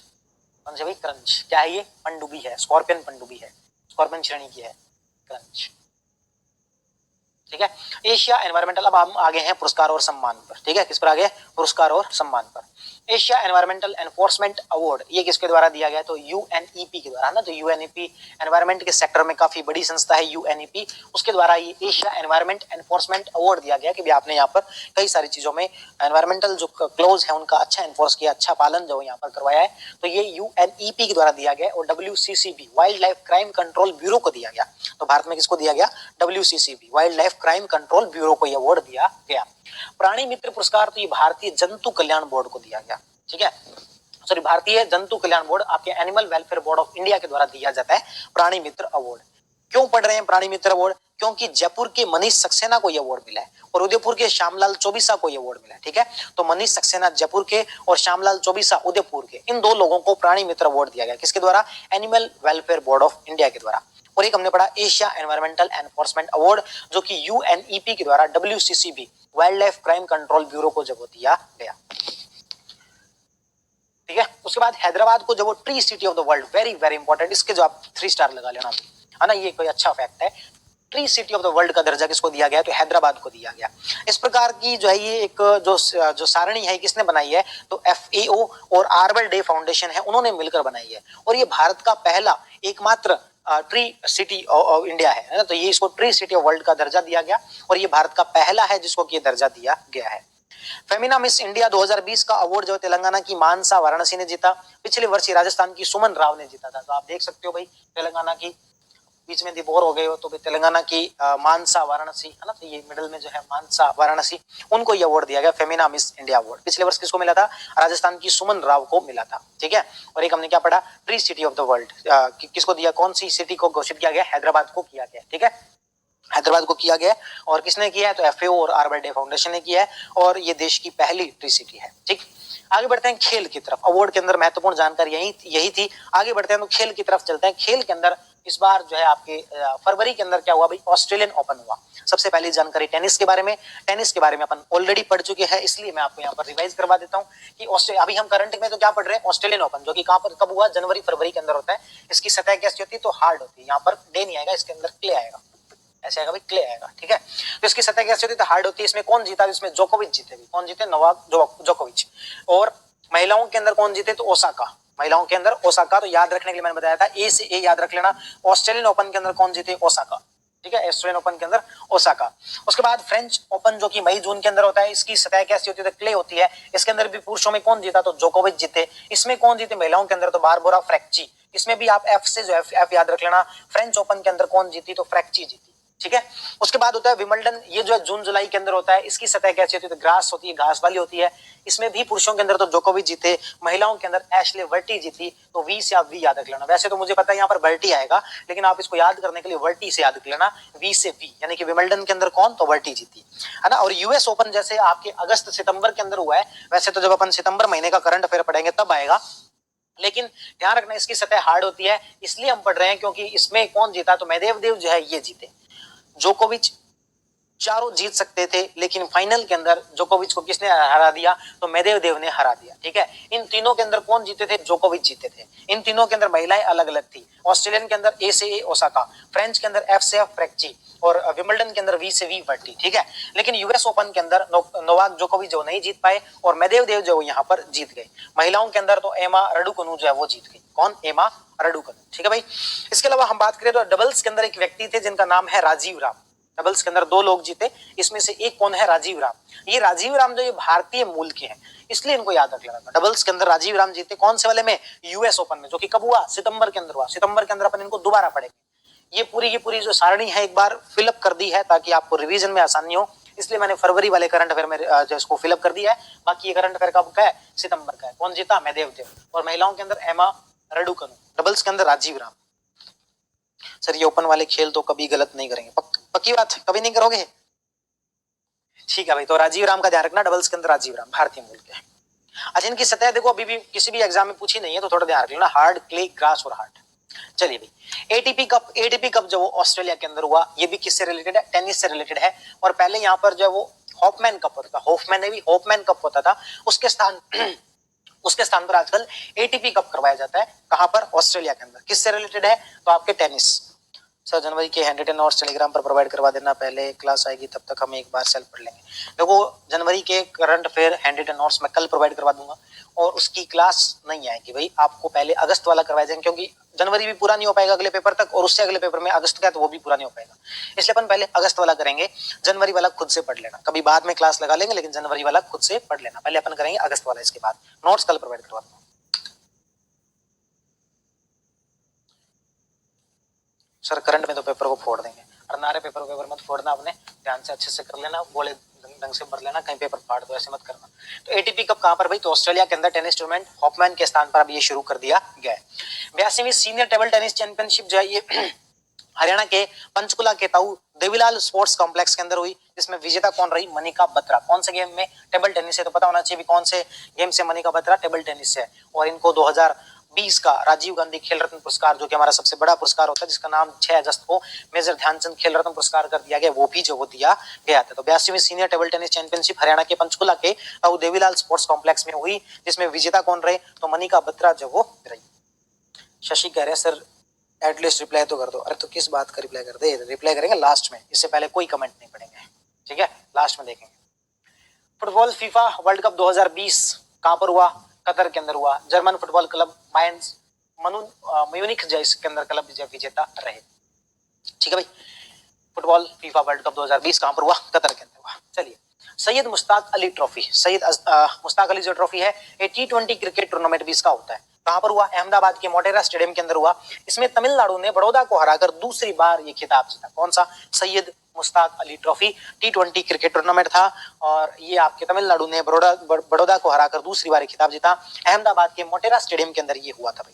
कौन से भाई? करंज। क्या है ये? पनडुब्बी है, स्कॉर्पियन पनडुब्बी है, स्कॉर्पियन श्रेणी की है करंज। ठीक है, एशिया एनवायरमेंटल। अब हम आगे हैं पुरस्कार और सम्मान पर। ठीक है, किस पर आगे? पुरस्कार और सम्मान पर। एशिया एनवायरमेंटल एनफोर्समेंट अवार्ड ये किसके द्वारा दिया गया? तो यूएनईपी के द्वारा ना। तो यूएनईपी एनवायरमेंट के सेक्टर में काफी बड़ी संस्था है यूएनईपी, उसके द्वारा ये एशिया एनवायरमेंट एनफोर्समेंट अवार्ड दिया गया कि आपने यहाँ पर कई सारी चीजों में एनवायरमेंटल जो क्लोज है उनका अच्छा एनफोर्स किया, अच्छा पालन जो यहाँ पर करवाया है। तो ये यूएनईपी के द्वारा दिया गया और WCCB wild life crime control bureau को दिया गया। तो भारत में किसको दिया गया? WCCB wild life crime control bureau को यह अवार्ड दिया गया। प्राणी मित्र पुरस्कार तो ये भारतीय जंतु कल्याण बोर्ड को दिया गया। ठीक है, सॉरी, भारतीय जंतु कल्याण बोर्ड, आपके animal welfare board of India के द्वारा दिया जाता है प्राणी मित्र अवार्ड। क्यों पढ़ रहे हैं प्राणी मित्र अवार्ड? क्योंकि जयपुर के मनीष सक्सेना को यह अवार्ड मिला है और उदयपुर के श्यामलाल चौबीसा को यह अवार्ड मिला है। ठीक है, तो मनीष सक्सेना जयपुर के और श्यामलाल चौबीसा उदयपुर के, इन दो लोगों को प्राणी मित्र अवार्ड दिया गया। किसके द्वारा? Animal welfare board of India के द्वारा। और एक हमने पढ़ा एशिया एनवायरमेंटल एनफोर्समेंट अवार्ड, जो कि यूएनईपी के द्वारा WCCB wild life crime control bureau को जब दिया गया। ठीक है, उसके बाद हैदराबाद को जब वो tree city of the world, very very important, इसके जो आप 3 स्टार लगा लेना, है ना, ये कोई अच्छा फैक्ट है। Tree city of the world का दर्जा किसको दिया गया? तो हैदराबाद को दिया गया। इस प्रकार की जो है ये एक जो सारणी है किसने बनाई है? तो FAO और आर्बल डे फाउंडेशन है, उन्होंने मिलकर बनाई है। और ये भारत का पहला एकमात्र ट्री सिटी ऑफ इंडिया है ना, तो ये इसको ट्री सिटी ऑफ वर्ल्ड का दर्जा दिया गया और ये भारत का पहला है जिसको ये दर्जा दिया गया है। फेमिना मिस इंडिया 2020 का अवार्ड जो तेलंगाना की मानसा वाराणसी ने जीता। पिछले वर्ष राजस्थान की सुमन राव ने जीता था। तो आप देख सकते हो भाई, तेलंगाना की बीच में बोर हो गए हो तो तेलंगाना की मानसा वाराणसी, है ना, तो ये मिडिल में जो है मानसा वाराणसी, उनको ये अवार्ड दिया गया फेमिना मिस इंडिया अवार्ड। पिछले वर्ष किसको मिला था? राजस्थान की सुमन राव को मिला था। ठीक है, और एक हमने क्या पढ़ा? Tree city of the world किसको दिया? कौन सी सिटी को घोषित किया गया? हैदराबाद को किया गया। ठीक है, हैदराबाद को किया गया। और किसने किया है? तो FAO और आर्बल डे फाउंडेशन ने किया है और ये देश की पहली ट्री सिटी है। ठीक, आगे बढ़ते हैं खेल की तरफ। अवार्ड के अंदर महत्वपूर्ण जानकारी यही थी। आगे बढ़ते हैं तो खेल की तरफ चलते हैं। खेल के अंदर इस बार जो है आपके फरवरी के अंदर क्या हुआ भाई? ऑस्ट्रेलियन ओपन हुआ। सबसे पहली जानकारी टेनिस के बारे में। टेनिस के बारे में अपन ऑलरेडी पढ़ चुके हैं, इसलिए मैं आपको यहाँ पर रिवाइज करवा देता हूँ कि अभी हम करंट में तो क्या पढ़ रहे हैं? ऑस्ट्रेलियन ओपन, जो कि कहाँ पर कब हुआ? जनवरी फरवरी के अंदर होता है। इसकी सतह कैसी होती है? तो हार्ड होती है। यहाँ पर डे नहीं आएगा, इसके अंदर क्ले आएगा, ऐसे आएगा भाई, क्ले आएगा। ठीक है, तो इसकी सतह कैसी होती है? तो हार्ड होती है। इसमें कौन जीता? इसमें जोकोविच जीते। कौन जीते? नोवाक जोकोविच। और महिलाओं के अंदर कौन जीते? तो ओसाका। महिलाओं के अंदर ओसाका। तो याद रखने के लिए मैंने बताया था, A से A याद रख लेना। ऑस्ट्रेलियन ओपन के अंदर कौन जीते? ओसाका। ठीक है, ऑस्ट्रेलियन ओपन के अंदर ओसाका। उसके बाद फ्रेंच ओपन जो कि मई जून के अंदर होता है, इसकी सतह कैसी होती है? तो क्ले होती है। इसके अंदर भी पुरुषों में कौन जीता? तो जोकोविच जीते। इसमें कौन जीते? महिलाओं के अंदर तो बारबोरा फ्रैक्ची। इसमें भी आप F से जो F याद रख लेना। फ्रेंच ओपन के अंदर कौन जीती? तो फ्रैक्ची जीती। ठीक है, उसके बाद होता है विंबलडन, ये जो है जून जुलाई के अंदर होता है। इसकी सतह कैसी होती है? तो ग्रास होती है, घास वाली होती है। इसमें भी पुरुषों के अंदर तो जोकोविच जीते, महिलाओं के अंदर एशले वर्टी जीती। तो वी से आप वी याद रख लेना। वैसे तो मुझे पता है यहाँ पर वर्टी आएगा, लेकिन आप इसको याद करने के लिए वर्टी से याद रख लेना, वी से वी, यानी कि विंबलडन के अंदर कौन? तो वर्टी जीती, है ना। और US ओपन जैसे आपके अगस्त सितंबर के अंदर हुआ है, वैसे तो जब अपन सितंबर महीने का करंट अफेयर पढ़ेंगे तब आएगा, लेकिन ध्यान रखना इसकी सतह हार्ड होती है। इसलिए हम पढ़ रहे हैं क्योंकि इसमें कौन जीता? तो मेदवेदेव जो है ये जीते। जोकोविच चारों जीत सकते थे, लेकिन फाइनल के अंदर जोकोविच को किसने हरा दिया? तो मेदवेदेव ने हरा दिया। ठीक है, इन तीनों के अंदर कौन जीते थे? जोकोविच जीते थे। इन तीनों के अंदर महिलाएं अलग अलग थी। ऑस्ट्रेलियन के अंदर A से A ओसाका, फ्रेंच के अंदर F से F फ्रैक्ची और विंबलडन के अंदर V से V वर्टी। ठीक है, लेकिन US ओपन के अंदर नोवाक जोकोविच जो नहीं जीत पाए और मेदवेदेव जो यहाँ पर जीत गए। महिलाओं के अंदर तो एमा रडुकनु जो है वो जीत गई। कौन? एमा रडुकनु। ठीक है भाई, इसके अलावा हम बात करें तो डबल्स के अंदर एक व्यक्ति थे जिनका नाम है राजीव राम। डबल्स के अंदर 2 लोग जीते, इसमें से एक कौन है? राजीव राम। ये राजीव राम जो ये भारतीय मूल के हैं, इसलिए इनको याद रख लेना था। डबल्स के अंदर राजीव राम जीते। कौन से वाले में? US ओपन में, जो कि कब हुआ? सितंबर के अंदर हुआ। सितंबर के अंदर अपन इनको दोबारा पढ़ेंगे। ये पूरी जो सारणी है एक बार फिलअप कर दी है ताकि आपको रिवीजन में आसानी हो, इसलिए मैंने फरवरी वाले करंट अफेयर में जो इसको फिलअप कर दिया है। बाकी ये करंट अफेयर कब का है? सितंबर का है। कौन जीता? मेदवेदेव। और महिलाओं के अंदर एमा रडुकनु, डबल्स के अंदर राजीव राम। सर ये ओपन वाले खेल तो कभी गलत नहीं करेंगे, पक्की बात? कभी नहीं करोगे? ठीक है भाई, तो राजीव राम का ध्यान रखना। डबल्स के अंदर राजीव राम भारतीय मूल के। अच्छा, इनकी सतह देखो अभी भी किसी भी एग्जाम में पूछी नहीं है, तो थोड़ा ध्यान रख लेना, हार्ड, क्ले, ग्रास और हार्ड। चलिए भाई, एटीपी कप जो वो ऑस्ट्रेलिया के अंदर हुआ, ये भी किससे रिलेटेड है? टेनिस से रिलेटेड है। और पहले यहाँ पर जो है वो हॉफमैन कप होता था, हॉफमैन कप होता था। उसके स्थान पर आजकल एटीपी कप करवाया जाता है। कहां पर? ऑस्ट्रेलिया के अंदर। किससे रिलेटेड है? तो आपके टेनिस। सर जनवरी के हैंडरिटन नोट्स टेलीग्राम पर प्रोवाइड करवा देना, पहले क्लास आएगी तब तक हम एक बार सेल्फ पढ़ लेंगे। देखो जनवरी के करंट अफेयर हैंडरिटन नोट्स मैं कल प्रोवाइड करवा दूंगा और उसकी क्लास नहीं आएगी भाई, आपको पहले अगस्त वाला करवाया जाएंगे, क्योंकि जनवरी भी पूरा नहीं हो पाएगा अगले पेपर तक, और उससे अगले पेपर में अगस्त का है तो वो भी पूरा नहीं हो पाएगा। इसलिए अपन पहले अगस्त वाला करेंगे, जनवरी वाला खुद से पढ़ लेना, कभी बाद में क्लास लगा लेंगे, लेकिन जनवरी वाला खुद से पढ़ लेना। पहले अपन करेंगे अगस्त वाला, इसके बाद नोट्स कल प्रोवाइड करवा दूंगा। सर करंट में तो पेपर को फोड़ देंगे, और नारे पेपर मत फोड़ना, अपने ध्यान से अच्छे से कर लेना, बोले ढंग से भर लेना, कहीं पेपर फाड़ दो, ऐसे मत करना। तो एटीपी कप कहां पर भाई? तो ऑस्ट्रेलिया के अंदर टेनिस टूर्नामेंट हॉफमैन के स्थान पर अब ये शुरू कर दिया गया है। 82वीं सीनियर टेबल टेनिस चैंपियनशिप जो है ये हरियाणा के पंचकुला के ताऊ देवीलाल स्पोर्ट्स कॉम्प्लेक्स के अंदर हुई, जिसमें विजेता कौन रही? मनिका बत्रा। कौन से गेम में? टेबल टेनिस से। तो पता होना चाहिए भी कौन से गेम से मनिका बत्रा? टेबल टेनिस से। और इनको 2020 का राजीव गांधी खेल रत्न पुरस्कार, जो कि हमारा सबसे बड़ा पुरस्कार होता है, जिसका नाम 6 अगस्त को मेजर ध्यानचंद खेल रत्न पुरस्कार कर दिया गया, वो भी जो दिया गया था। तो 82वीं senior table tennis championship Haryana के पंचकुला के देवीलाल स्पोर्ट्स कॉम्प्लेक्स में हुई, जिसमें विजेता कौन रहे? तो मनिका बत्रा जो वो रही। शशि कह रहे हैं सर एटलीस्ट रिप्लाई तो कर दो। अरे तो किस बात का रिप्लाई कर दे? रिप्लाई करेंगे लास्ट में, इससे पहले कोई कमेंट नहीं पढ़ेंगे, ठीक है? लास्ट में देखेंगे। फुटबॉल फीफा वर्ल्ड कप 2020 कहां पर हुआ? कतर के अंदर हुआ। German football club mines Munich जो इसके अंदर क्लब विजेता रहे, ठीक है भाई। फुटबॉल फीफा वर्ल्ड कप 2020 कहां पर हुआ? कतर के अंदर हुआ। चलिए, सैयद मुश्ताक अली ट्रॉफी, सैयद मुश्ताक अली जो ट्रॉफी है, ये T20 क्रिकेट टूर्नामेंट भी इसका होता है। कहां पर हुआ? अहमदाबाद के मोटेरा स्टेडियम के अंदर हुआ। इसमें तमिलनाडु ने बड़ौदा को हराकर दूसरी बार ये खिताब जीता। कौन सा? Syed Mushtaq Ali trophy T20 cricket tournament था, और ये आपके तमिलनाडु ने बड़ौदा को हराकर दूसरी बार खिताब जीता। अहमदाबाद के मोटेरा स्टेडियम के अंदर ये हुआ था भाई।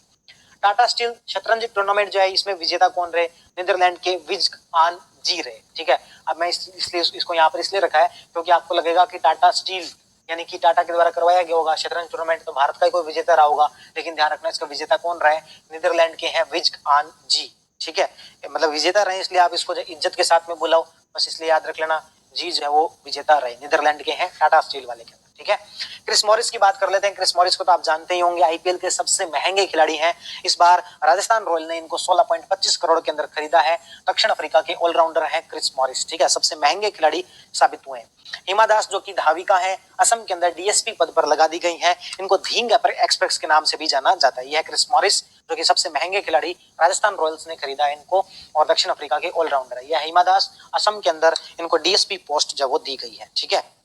टाटा स्टील शतरंज टूर्नामेंट जो है, इसमें विजेता कौन रहे? नीदरलैंड के विज आन जी रहे, ठीक है। अब मैं इसलिए इसको यहाँ पर इसलिए रखा है क्योंकि आपको लगेगा कि टाटा स्टील यानी कि टाटा के द्वारा करवाया गया होगा शतरंज टूर्नामेंट, तो भारत का ही कोई विजेता रहा होगा, लेकिन ध्यान रखना इसका विजेता कौन रहा है? नीदरलैंड के हैं विज आन जी, ठीक है। मतलब विजेता रहे इसलिए आप इसको इज्जत के साथ में बुलाओ, बस इसलिए याद रख लेना, जी जो है वो विजेता रहे, नीदरलैंड के हैं टाटा स्टील वाले के अंदर, ठीक है। क्रिस मॉरिस की बात कर लेते हैं। क्रिस मॉरिस को तो आप जानते ही होंगे, आईपीएल के सबसे महंगे खिलाड़ी हैं। इस बार राजस्थान रॉयल ने इनको 16.25 करोड़ के अंदर खरीदा है। दक्षिण अफ्रीका के ऑलराउंडर हैं क्रिस मॉरिस, ठीक है, सबसे महंगे खिलाड़ी साबित हुए हैं। हिमा दास जो कि धाविका है, असम के अंदर डीएसपी पद पर लगा दी गई हैं। इनको धींग एक्सप्रेस के नाम से भी जाना जाता है। यह क्रिस मॉरिस जो कि सबसे महंगे खिलाड़ी, राजस्थान रॉयल्स ने खरीदा है इनको, और दक्षिण अफ्रीका के ऑलराउंडर है। यह हिमा दास, असम के अंदर इनको डीएसपी पोस्ट जो वो दी गई है, ठीक है।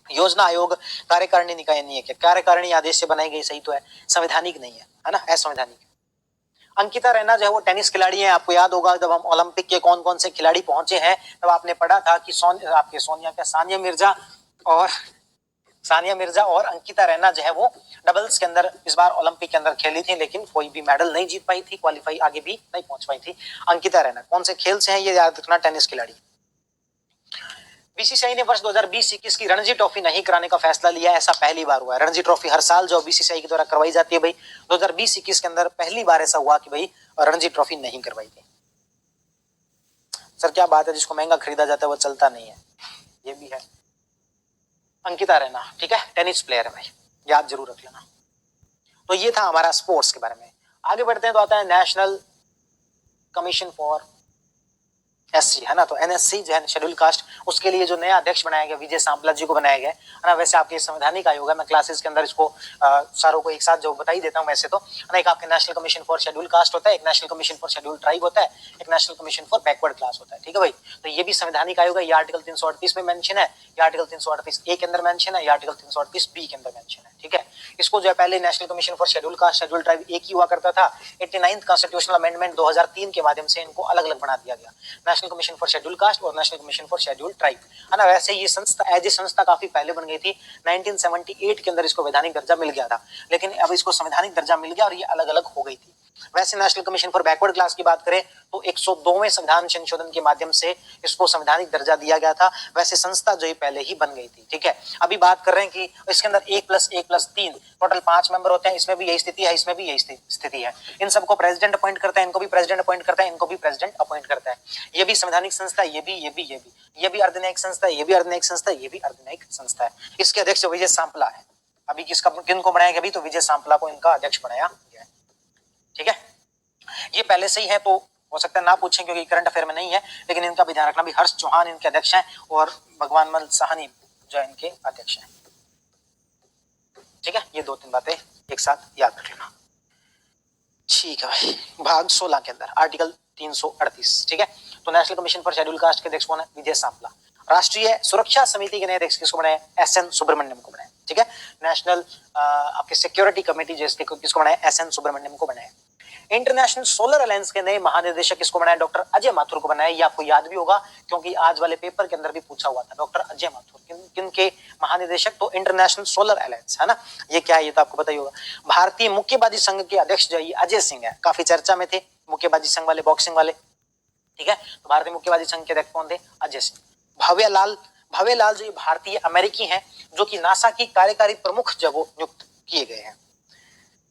योजना आयोग कार्यकारिणी निकाय नहीं है क्या? कार्यकारिणी आदेश से बनाई गई, सही तो है, संवैधानिक नहीं है ना, असंवैधानिक। अंकिता रैना जो है वो टेनिस खिलाड़ी हैं। आपको याद होगा जब हम ओलंपिक के कौन कौन से खिलाड़ी पहुंचे हैं, तब आपने पढ़ा था कि सानिया मिर्जा और अंकिता रैना जो है वो डबल्स के अंदर इस बार ओलंपिक के अंदर खेली थी, लेकिन कोई भी मेडल नहीं जीत पाई थी, क्वालिफाई आगे भी नहीं पहुंच पाई थी अंकिता रैना। कौन से खेल से हैं ये याद रखना, टेनिस खिलाड़ी। बीसीसीआई ने वर्ष 2020-21 की रणजी ट्रॉफी नहीं कराने का फैसला लिया, ऐसा पहली बार हुआ है। रणजी ट्रॉफी हर साल जो बीसीसीआई के द्वारा करवाई जाती है भाई, 2020-21 के अंदर पहली बार ऐसा हुआ कि भाई रणजी ट्रॉफी नहीं करवाई गई। सर क्या बात है, जिसको महंगा खरीदा जाता है वो चलता नहीं है, ये भी है। अंकिता रैना, ठीक है, टेनिस प्लेयर है भाई, याद जरूर रख लेना। तो ये था हमारा स्पोर्ट्स के बारे में। आगे बढ़ते हैं तो आता है नेशनल कमीशन फॉर एससी, है ना। तो एनएससी जो है शेड्यूल कास्ट, उसके लिए जो नया अध्यक्ष बनाया गया विजय सांपला जी को बनाया गया है ना। वैसे आपके संवैधानिक आयोग है, मैं क्लासेस के अंदर इसको सारों को एक साथ जो बता ही देता हूँ वैसे तो, ना। एक आपके national commission for schedule cast होता है, एक national commission for schedule tribe होता है, एक national commission for backward class होता है, ठीक है भाई। तो ये भी संवैधानिक आयोग है। ये आर्टिकल 338 में मेंशन है, ये आर्टिकल 338 ए के अंदर मेंशन है, ये आर्टिकल 338 बी के अंदर मेंशन है, ठीक है। इसको जो है पहले national commission for schedule caste schedule tribe एक ही हुआ करता था। 89th कॉन्स्टिट्यूशनल अमेंडमेंट 2003 के माध्यम से इनको अलग अलग बना दिया गया, national commission for schedule caste और national commission for schedule tribe, है ना। वैसे ये संस्था एज ए संस्था काफी पहले बन गई थी, 1978 के अंदर इसको वैधानिक दर्जा मिल गया था, लेकिन अब इसको संवैधानिक दर्जा मिल गया और ये अलग अलग हो गई थी। वैसे national commission for backward class की बात करें तो 102वें संविधान संशोधन के माध्यम से इसको संवैधानिक दर्जा दिया गया था। वैसे संस्था जो ये पहले ही बन गई थी, ठीक है। अभी बात कर रहे हैं कि इसके अंदर 1+1+3 टोटल 5 मेंबर होते हैं। इसमें भी यही स्थिति है, इसमें भी यही स्थिति है। इन सबको प्रेसिडेंट अपॉइंट करता है, इनको भी प्रेसिडेंट अपॉइंट करता है, इनको भी प्रेसिडेंट अपॉइंट करता है। ये भी संवैधानिक संस्था है, ये भी अर्धन्यायिक संस्था है, ये भी अर्धन्यायिक संस्था है, ये भी अर्धन्यायिक संस्था है। इसके अध्यक्ष विजय सांपला है। अभी किनको बनाया गया? अभी तो विजय सांपला को इनका अध्यक्ष बनाया गया है, ठीक है। ये पहले से ही है तो हो सकता है ना पूछें क्योंकि करंट अफेयर में नहीं है, लेकिन इनका भी ध्यान रखना भी हर्ष चौहान इनके अध्यक्ष हैं और भगवान मल साहनी जो इनके अध्यक्ष हैं, ठीक है। ये 2-3 बातें एक साथ याद रख लेना, ठीक है भाई। भाग 16 के अंदर आर्टिकल 338, ठीक है। तो national commission for schedule caste के अध्यक्ष कौन है? विजय सांपला। राष्ट्रीय सुरक्षा समिति के नए अध्यक्ष किसको बनाया? एसएन सुब्रमण्यम को बनाया, ठीक है। नेशनल आपके सिक्योरिटी कमेटी जिसके किसको बनाया? एसएन सुब्रमण्यम को बनाया। इंटरनेशनल सोलर अलायंस के नए महानिदेशक किसको बनाया? डॉक्टर अजय माथुर को बनाया। ये आपको याद भी होगा क्योंकि आज वाले पेपर के अंदर भी पूछा हुआ था। डॉक्टर अजय माथुर किन के महानिदेशक? तो इंटरनेशनल सोलर अलायंस, है ना। ये क्या है ये तो आपको पता ही होगा। भारतीय मुक्केबाजी संघ के अध्यक्ष जो है अजय सिंह है, काफी चर्चा में थे मुक्केबाजी संघ वाले, बॉक्सिंग वाले, ठीक है। तो भारतीय मुक्केबाजी संघ के अध्यक्ष कौन थे? अजय सिंह। भव्यलाल जो भारतीय अमेरिकी हैं जो कि नासा की कार्यकारी प्रमुख जब नियुक्त किए गए हैं।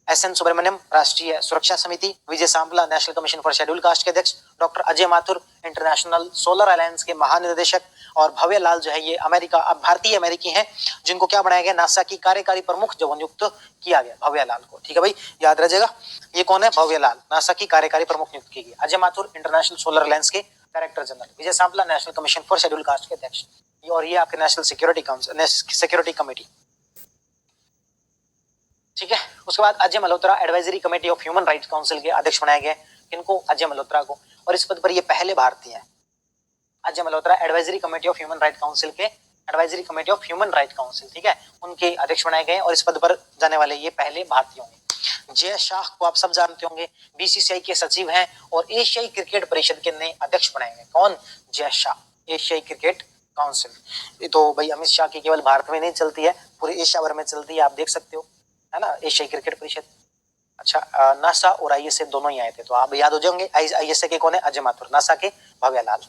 एस.एन. सुब्रमण्यम राष्ट्रीय सुरक्षा समिति, Vijay Sampla national commission for schedule caste के अध्यक्ष, doctor Ajay Mathur international solar alliance के महानिदेशक, और भव्यलाल जो है ये भारतीय अमेरिकी हैं जिनको क्या बनाया गया? नासा की कार्यकारी प्रमुख जब नियुक्त किया गया भव्यलाल को। ठीक है भाई, याद रखिएगा ये कौन है? भव्यलाल, नासा की कार्यकारी प्रमुख नियुक्त की गई। Ajay Mathur international solar alliance के director general, Vijay Sampla national commission for schedule caste के अध्यक्ष, और ये आपके नेशनल सिक्योरिटी कमेटी। ठीक है। उसके बाद Ajay Malhotra advisory committee of human rights council के अध्यक्ष बनाए गए। किनको? अजय मल्होत्रा को। और इस पद पर ये पहले भारतीय हैं। Ajay Malhotra advisory committee of human right council के ठीक है, उनके अध्यक्ष बनाए गए और इस पद पर जाने वाले ये पहले भारतीय होंगे। जय शाह को आप सब जानते होंगे, बीसीसीआई के सचिव हैं और एशियाई क्रिकेट परिषद के नए अध्यक्ष बनाए गए। कौन? जय शाह, एशियाई क्रिकेट काउंसिल। ये तो भाई अमित शाह की केवल भारत में नहीं चलती है, पूरे एशिया भर में चलती है, आप देख सकते हो, है ना, एशियाई क्रिकेट परिषद। अच्छा, नासा और आईएसए दोनों ही आए थे, तो आप याद हो जाएंगे। आईएसए के कौन है? अजय माथुर। नासा के भव्यलाल।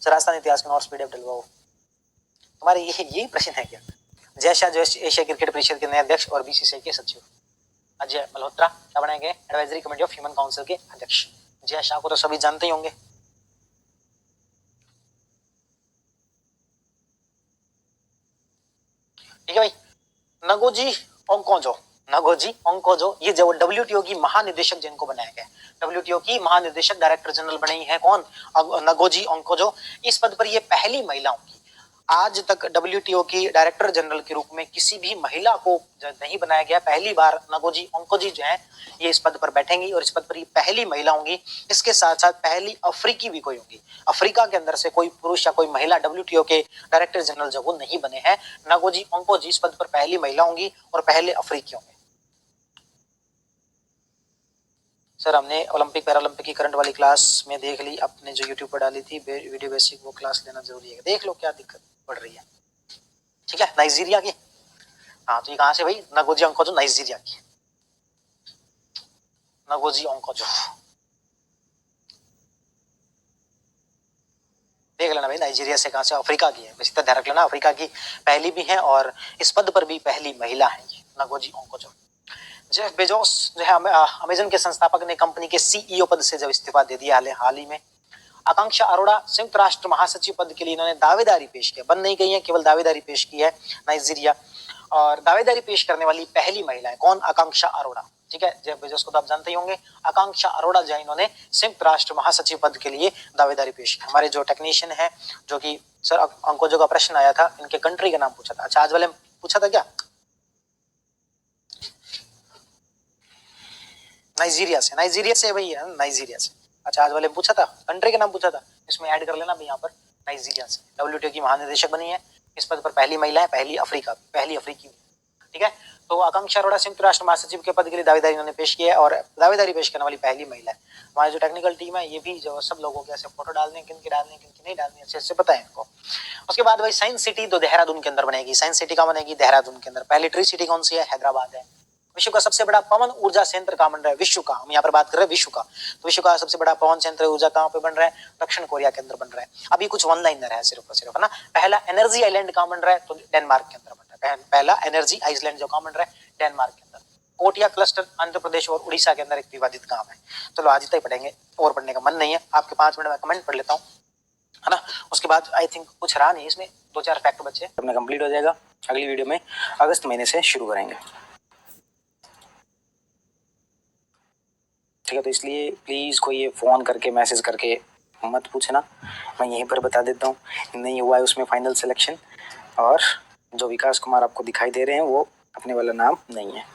सर राजस्थान इतिहास में नोट्स पीडीएफ डलवाओ। तुम्हारे यही प्रश्न है क्या? जय शाह जो एशिया क्रिकेट परिषद के नए अध्यक्ष और बीसीसीआई के सचिव। अजय मल्होत्रा क्या बनाए गए? Advisory committee of human council के अध्यक्ष। जय शाह को तो सभी जानते ही होंगे। ठीक है भाई। नगोजी ओंकोजो ये जो डब्ल्यूटीओ की महानिदेशक जिनको बनाया गया, डब्ल्यूटीओ की महानिदेशक डायरेक्टर जनरल बनी है कौन? नगोजी ओंकोजो। इस पद पर ये पहली महिला होंगी। आज तक डब्ल्यूटीओ की डायरेक्टर जनरल के रूप में किसी भी महिला को नहीं बनाया गया, पहली बार नगोजी ओंकोजी जो है ये इस पद पर बैठेंगी और इस पद पर ये पहली महिला होंगी। इसके साथ साथ पहली अफ्रीकी भी कोई होंगी। अफ्रीका के अंदर से कोई पुरुष या कोई महिला डब्ल्यूटीओ के डायरेक्टर जनरल जो वो नहीं बने हैं। नगोजी ओंकोजी इस पद पर पहली महिला होंगी और पहले अफ्रीकी होंगे। सर हमने ओलंपिक पैरालंपिक की करंट वाली क्लास में देख ली, आपने जो यूट्यूब पर डाली थी वीडियो बेसिक, वो क्लास लेना जरूरी है, देख लो क्या दिक्कत पड़ रही है। ठीक है, नाइजीरिया की। हाँ तो ये कहां से भाई? नगोजी ओंकोजो नाइजीरिया की। नगोजी ओंकोजो देख लेना भाई, नाइजीरिया से कहां से? अफ्रीका की है, बस इतना ध्यान रख लेना, अफ्रीका की पहली भी है और इस पद पर भी पहली महिला है ये नगोजी ओंकोजो। जेफ बेजोस जो है अमेजन के संस्थापक ने कंपनी के सीईओ पद से जब इस्तीफा दे दिया हाल ही में। आकांक्षा अरोड़ा संयुक्त राष्ट्र महासचिव पद के लिए इन्होंने दावेदारी पेश की, बन नहीं गई है, केवल दावेदारी पेश की है नाइजीरिया। और दावेदारी पेश करने वाली पहली महिला है कौन? आकांक्षा अरोड़ा। ठीक है, जेफ बेजोस को तो आप जानते ही होंगे। आकांक्षा अरोड़ा जो इन्होंने संयुक्त राष्ट्र महासचिव पद के लिए दावेदारी पेश की। हमारे जो टेक्नीशियन है जो कि सर अंकोजो का प्रश्न आया था, इनके कंट्री का नाम पूछा था। अच्छा आज वाले पूछा था क्या? नाइजीरिया से भैया, नाइजीरिया से। अच्छा आज वाले पूछा था, कंट्री का नाम पूछा था, इसमें ऐड कर लेना भी यहाँ पर नाइजीरिया से। डब्ल्यूटीओ की महानिदेशक बनी है, इस पद पर पहली महिला है, पहली अफ्रीकी। ठीक है, तो आकांक्षा अरोड़ा संयुक्त राष्ट्र महासचिव के पद के लिए दावेदारी इन्होंने पेश किया है और दावेदारी पेश करने वाली पहली महिला है। हमारी जो टेक्निकल टीम है ये भी जो सब लोगों के ऐसे फोटो डालने, किनके डालने किनके नहीं डालने अच्छे से पता है इनको। उसके बाद भाई साइंस सिटी तो देहरादून के अंदर बनेगी। साइंस सिटी कहाँ बनेगी? देहरादून के अंदर। पहली ट्री सिटी कौन सी है? हैदराबाद है। विश्व का सबसे बड़ा पवन ऊर्जा संयंत्र कहाँ बन रहा है? विश्व का, हम यहाँ पर बात कर रहे हैं विश्व का, तो विश्व का सबसे बड़ा पवन संयंत्र ऊर्जा कहाँ पे बन रहा है? दक्षिण कोरिया के अंदर बन रहा है। अभी कुछ वन लाइनर है सिर्फ और सिर्फ, है ना। पहला एनर्जी आइलैंड कहाँ बन रहा है? तो डेनमार्क के अंदर बन रहा है। पहला एनर्जी आइलैंड जो कहाँ बन रहा है? डेनमार्क के अंदर। कोटिया क्लस्टर आंध्र प्रदेश और उड़ीसा के अंदर एक विवादित गांव है। चलो आज इतना ही पढ़ेंगे, और पढ़ने का मन नहीं है। आपके 5 मिनट में कमेंट पढ़ लेता हूँ, है ना। उसके बाद आई थिंक कुछ रहा नहीं, इसमें 2-4 फैक्ट बचे, अपना कंप्लीट हो जाएगा। अगली वीडियो में अगस्त महीने से शुरू करेंगे। ठीक है, तो इसलिए प्लीज कोई ये फोन करके मैसेज करके मत पूछना, मैं यहीं पर बता देता हूँ नहीं हुआ है उसमें फाइनल सिलेक्शन, और जो विकास कुमार आपको दिखाई दे रहे हैं वो अपने वाला नाम नहीं है।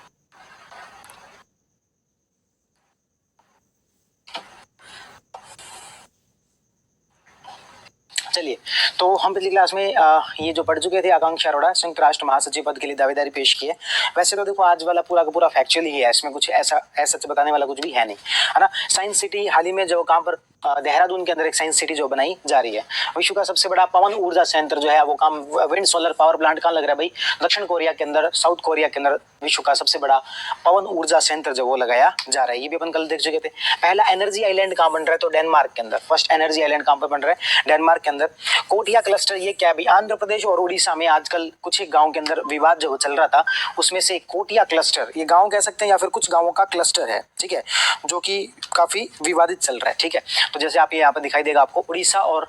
चलिए, तो हम पिछली क्लास में ये जो पढ़ चुके थे, आकांक्षा अरोड़ा संयुक्त राष्ट्र महासचिव पद के लिए दावेदारी पेश की है। वैसे तो देखो आज वाला पूरा का पूरा फैक्चुअल ही है, इसमें कुछ ऐसा सच बताने वाला कुछ भी है नहीं, है ना। साइंस सिटी हाल ही में जो कहाँ पर देहरादून के अंदर एक साइंस सिटी जो बनाई जा रही है। विश्व का सबसे बड़ा पवन ऊर्जा संयंत्र जो है वो काम विंड सोलर पावर प्लांट कहाँ लग रहा है भाई? दक्षिण कोरिया के अंदर, साउथ कोरिया के अंदर विश्व का सबसे बड़ा पवन ऊर्जा संयंत्र जो वो लगाया जा रहा है। ये भी अपन कल देख चुके थे। पहला एनर्जी आइलैंड कहाँ बन रहा है? तो डेनमार्क के अंदर। फर्स्ट एनर्जी आइलैंड कहाँ पर बन रहा है? डेनमार्क के अंदर। कोटिया क्लस्टर ये क्या है? आंध्र प्रदेश और उड़ीसा में आजकल कुछ एक गाँव के अंदर विवाद जो चल रहा था, उसमें से कोटिया क्लस्टर, ये गाँव कह सकते हैं या फिर कुछ गाँवों का क्लस्टर है, ठीक है, जो कि काफी विवादित चल रहा है, ठीक है। तो जैसे आप ये यहाँ पर दिखाई देगा आपको, उड़ीसा और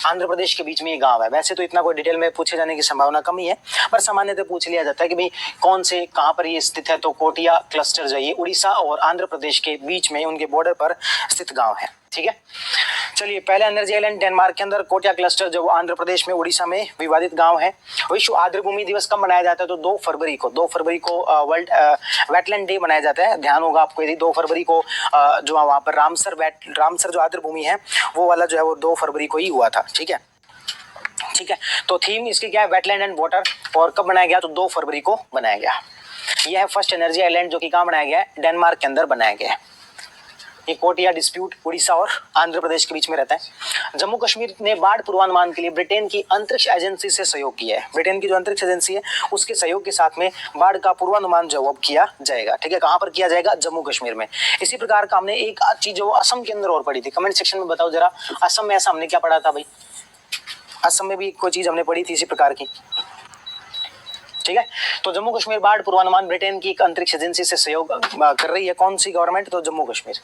आंध्र प्रदेश के बीच में ये गांव है। वैसे तो इतना कोई डिटेल में पूछे जाने की संभावना कम ही है, पर सामान्यतः पूछ लिया जाता है कि भाई कौन से कहाँ पर ये स्थित है। तो कोटिया क्लस्टर जो है ये उड़ीसा और आंध्र प्रदेश के बीच में उनके बॉर्डर पर स्थित गांव है, ठीक है। चलिए, पहला एनर्जी आइलैंड डेनमार्क के अंदर, कोटिया क्लस्टर जो आंध्र प्रदेश में, उड़ीसा में विवादित गांव है। विश्व आर्द्रभूमि दिवस कब मनाया जाता है? तो 2 फरवरी को वर्ल्ड वेटलैंड डे मनाया जाता है। ध्यान होगा आपको, यदि 2 फरवरी को जो वहाँ पर रामसर जो आर्द्रभूमि है वो वाला जो है वो 2 फरवरी को ही हुआ था, ठीक है। ठीक है, तो थीम इसकी क्या है? Wetland and water. और कब बनाया गया? तो 2 फरवरी को बनाया गया। यह है फर्स्ट एनर्जी आइलैंड जो कि कहाँ बनाया गया है? डेनमार्क के अंदर बनाया गया है। ये कोटिया डिस्प्यूट उड़ीसा और आंध्र प्रदेश के बीच में रहता है। जम्मू कश्मीर ने बाढ़ पूर्वानुमान के लिए ब्रिटेन की अंतरिक्ष एजेंसी से सहयोग किया है। ब्रिटेन की जो अंतरिक्ष एजेंसी है उसके सहयोग के साथ में बाढ़ का पूर्वानुमान जो अब किया जाएगा, ठीक है। कहाँ पर किया जाएगा? जम्मू कश्मीर में। इसी प्रकार का हमने एक चीज जो असम के अंदर और पढ़ी थी, कमेंट सेक्शन में बताओ जरा, असम में ऐसा हमने क्या पढ़ा था भाई? असम में भी कोई चीज हमने पढ़ी थी इसी प्रकार की, ठीक है। तो जम्मू कश्मीर बाढ़ पूर्वानुमान ब्रिटेन की एक अंतरिक्ष एजेंसी से सहयोग कर रही है। कौन सी गवर्नमेंट? तो जम्मू कश्मीर।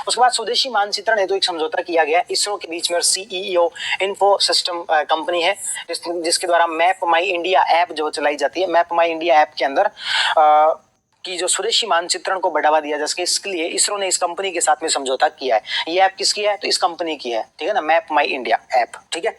उसके बाद स्वदेशी मानचित्रण हेतु एक समझौता किया गया इसरो के बीच में और सीईओ इन्फो सिस्टम कंपनी है, जिसके द्वारा मैप माई इंडिया ऐप जो चलाई जाती है। मैप माई इंडिया ऐप के अंदर कि जो स्वदेशी मानचित्रण को बढ़ावा दिया जा सके, इसके लिए इसरो ने इस कंपनी के साथ में समझौता किया है। ये ऐप किसकी है? तो इस कंपनी की है, ठीक है ना, मैप माई इंडिया ऐप, ठीक है।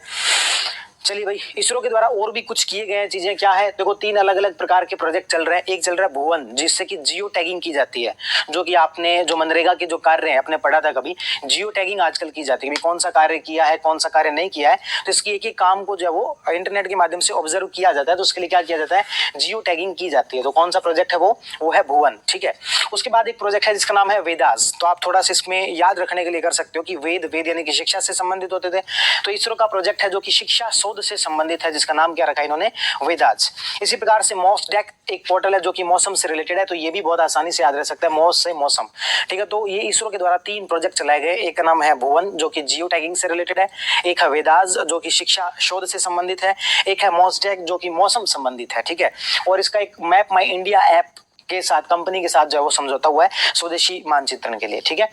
चलिए भाई, इसरो के द्वारा और भी कुछ किए गए चीजें क्या है? देखो, 3 अलग अलग प्रकार के प्रोजेक्ट चल रहे हैं। एक चल रहा है भुवन, जिससे कि जियो टैगिंग की जाती है, जो कि आपने जो मनरेगा के जो कार्य है आपने पढ़ा था कभी, जियो टैगिंग आजकल की जाती है। कौन सा कार्य किया है, कौन सा कार्य नहीं किया है, तो इसकी एक एक काम को जो है वो इंटरनेट के माध्यम से ऑब्जर्व किया जाता है। तो उसके लिए क्या किया जाता है? जियो टैगिंग की जाती है। तो कौन सा प्रोजेक्ट है वो है भुवन, ठीक है। उसके बाद एक प्रोजेक्ट है जिसका नाम है वेदास। तो आप थोड़ा सा इसमें याद रखने के लिए कर सकते हो कि वेद यानी कि शिक्षा से संबंधित होते थे। तो इसरो का प्रोजेक्ट है जो कि शिक्षा शोध से संबंधित है, जिसका नाम क्या रखा है इन्होंने? वेदास। इसी प्रकार से मॉसडेक एक पोर्टल है जो कि मौसम से रिलेटेड है, तो ये भी बहुत आसानी से याद रह सकता है, मौस से मौसम, ठीक है। तो ये इसरो के द्वारा 3 प्रोजेक्ट चलाए गए। एक का नाम है भुवन जो कि जियो टैगिंग से रिलेटेड है, एक है वेदास जो कि शिक्षा शोध से संबंधित है, एक है मॉसडेक जो कि मौसम संबंधित है, ठीक है। और इसका एक मैप माई इंडिया ऐप के साथ, कंपनी के साथ जो है वो समझौता हुआ है स्वदेशी मानचित्रण के लिए, ठीक है।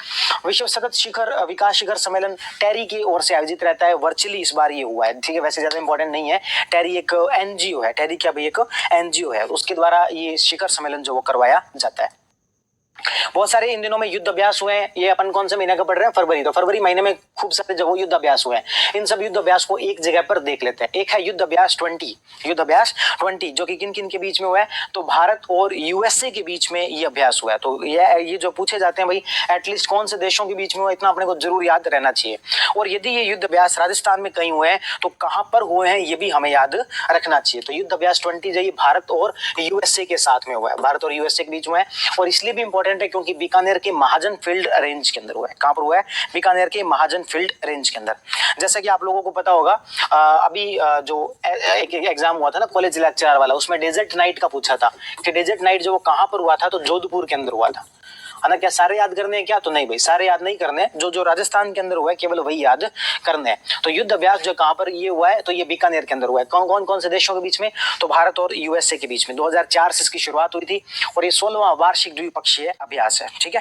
विश्व सतत शिखर विकास शिखर सम्मेलन टेरी की ओर से आयोजित रहता है, वर्चुअली इस बार ये हुआ है, ठीक है। वैसे ज्यादा इंपॉर्टेंट नहीं है, टेरी एक एनजीओ है, टेरी क्या भाई? एक एनजीओ है, उसके द्वारा ये शिखर सम्मेलन जो वो करवाया जाता है। बहुत सारे इन दिनों में युद्ध अभ्यास हुए हैं। ये अपन कौन से महीने का पढ़ रहे हैं? फरवरी। तो फरवरी महीने में खूब सारे जो युद्ध अभ्यास हुए हैं, इन सब युद्ध अभ्यास को एक जगह पर देख लेते हैं। एक है युद्ध अभ्यास 20 जो कि किन किन के बीच में हुआ है? तो भारत और यूएसए के बीच में ये अभ्यास हुआ है। तो ये जो पूछे जाते हैं भाई, एटलीस्ट कौन से देशों के बीच में हुआ, इतना अपने को जरूर याद रहना चाहिए। और यदि ये युद्ध अभ्यास राजस्थान में कहीं हुए हैं तो कहां पर हुए हैं ये भी हमें याद रखना चाहिए। तो युद्ध अभ्यास 20 जो ये भारत और यूएसए के साथ में हुआ है, भारत और यूएसए के बीच में है। और इसलिए भी इंपॉर्टेंट है क्योंकि बीकानेर के महाजन फील्ड रेंज के अंदर हुआ है। कहां पर हुआ है? बीकानेर के महाजन फील्ड रेंज के अंदर। जैसा कि आप लोगों को पता होगा, अभी जो एक एग्जाम हुआ था ना कॉलेज लेक्चरर वाला, उसमें डेजर्ट नाइट का पूछा था कि डेजर्ट नाइट जो वो कहां पर हुआ था? तो जोधपुर के अंदर हुआ था, है ना। क्या सारे याद करने हैं क्या? तो नहीं भाई, सारे याद नहीं करने, जो राजस्थान के अंदर हुआ है केवल वही याद करने हैं। तो युद्ध अभ्यास जो कहां पर ये हुआ है? तो ये बीकानेर के अंदर हुआ है। कौन कौन से देशों के बीच में? तो भारत और यूएसए के बीच में। 2004 से इसकी शुरुआत हुई थी और ये 16वां वार्षिक द्विपक्षीय अभ्यास है, ठीक है।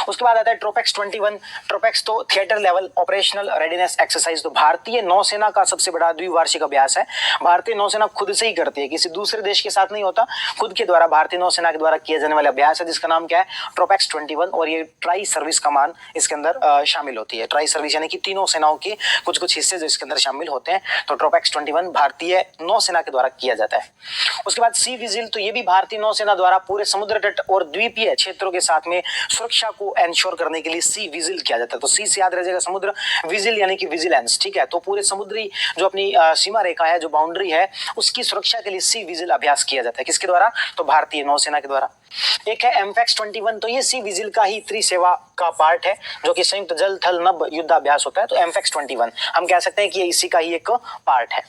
उसके बाद आता है ट्रोपेक्स 21। ट्रोपेक्स तो theatre level operational readiness exercise. तो भारतीय नौसेना का सबसे बड़ा द्विवार्षिक अभ्यास है। भारतीय नौसेना खुद से ही करती है, किसी दूसरे देश के साथ नहीं होता, खुद के द्वारा भारतीय नौसेना के द्वारा किया जाने वाला अभ्यास है, जिसका नाम क्या है? ट्रोपेक्स 21। और ये ट्राई सर्विस कमान इसके अंदर शामिल होती है। ट्राई सर्विस यानी कि तीनों सेनाओं के कुछ कुछ हिस्से जो इसके अंदर शामिल होते हैं। तो ट्रोपेक्स 21 भारतीय नौसेना के द्वारा किया जाता है। उसके बाद सी विजिल, तो ये भी भारतीय नौसेना द्वारा पूरे समुद्र तट और द्वीपीय क्षेत्रों के साथ में सुरक्षा को एंश्योर करने के लिए सी विजिल किया जाता है। तो सी से याद रह जाएगा समुद्र, विजिल यानी कि विजिलेंस, ठीक है। तो पूरे समुद्री जो अपनी सीमा रेखा है, जो बाउंड्री है, उसकी सुरक्षा के लिए सी विजिल अभ्यास किया जाता है। किसके द्वारा? तो भारतीय नौसेना के द्वारा। एक है एमफैक्स 21, तो ये सी विजिल का ही त्रिसेवा का पार्ट है, जो कि संयुक्त जल थल नभ युद्धाभ्यास होता है। तो एमफैक्स 21 हम कह सकते हैं कि ये इसी का ही एक पार्ट है।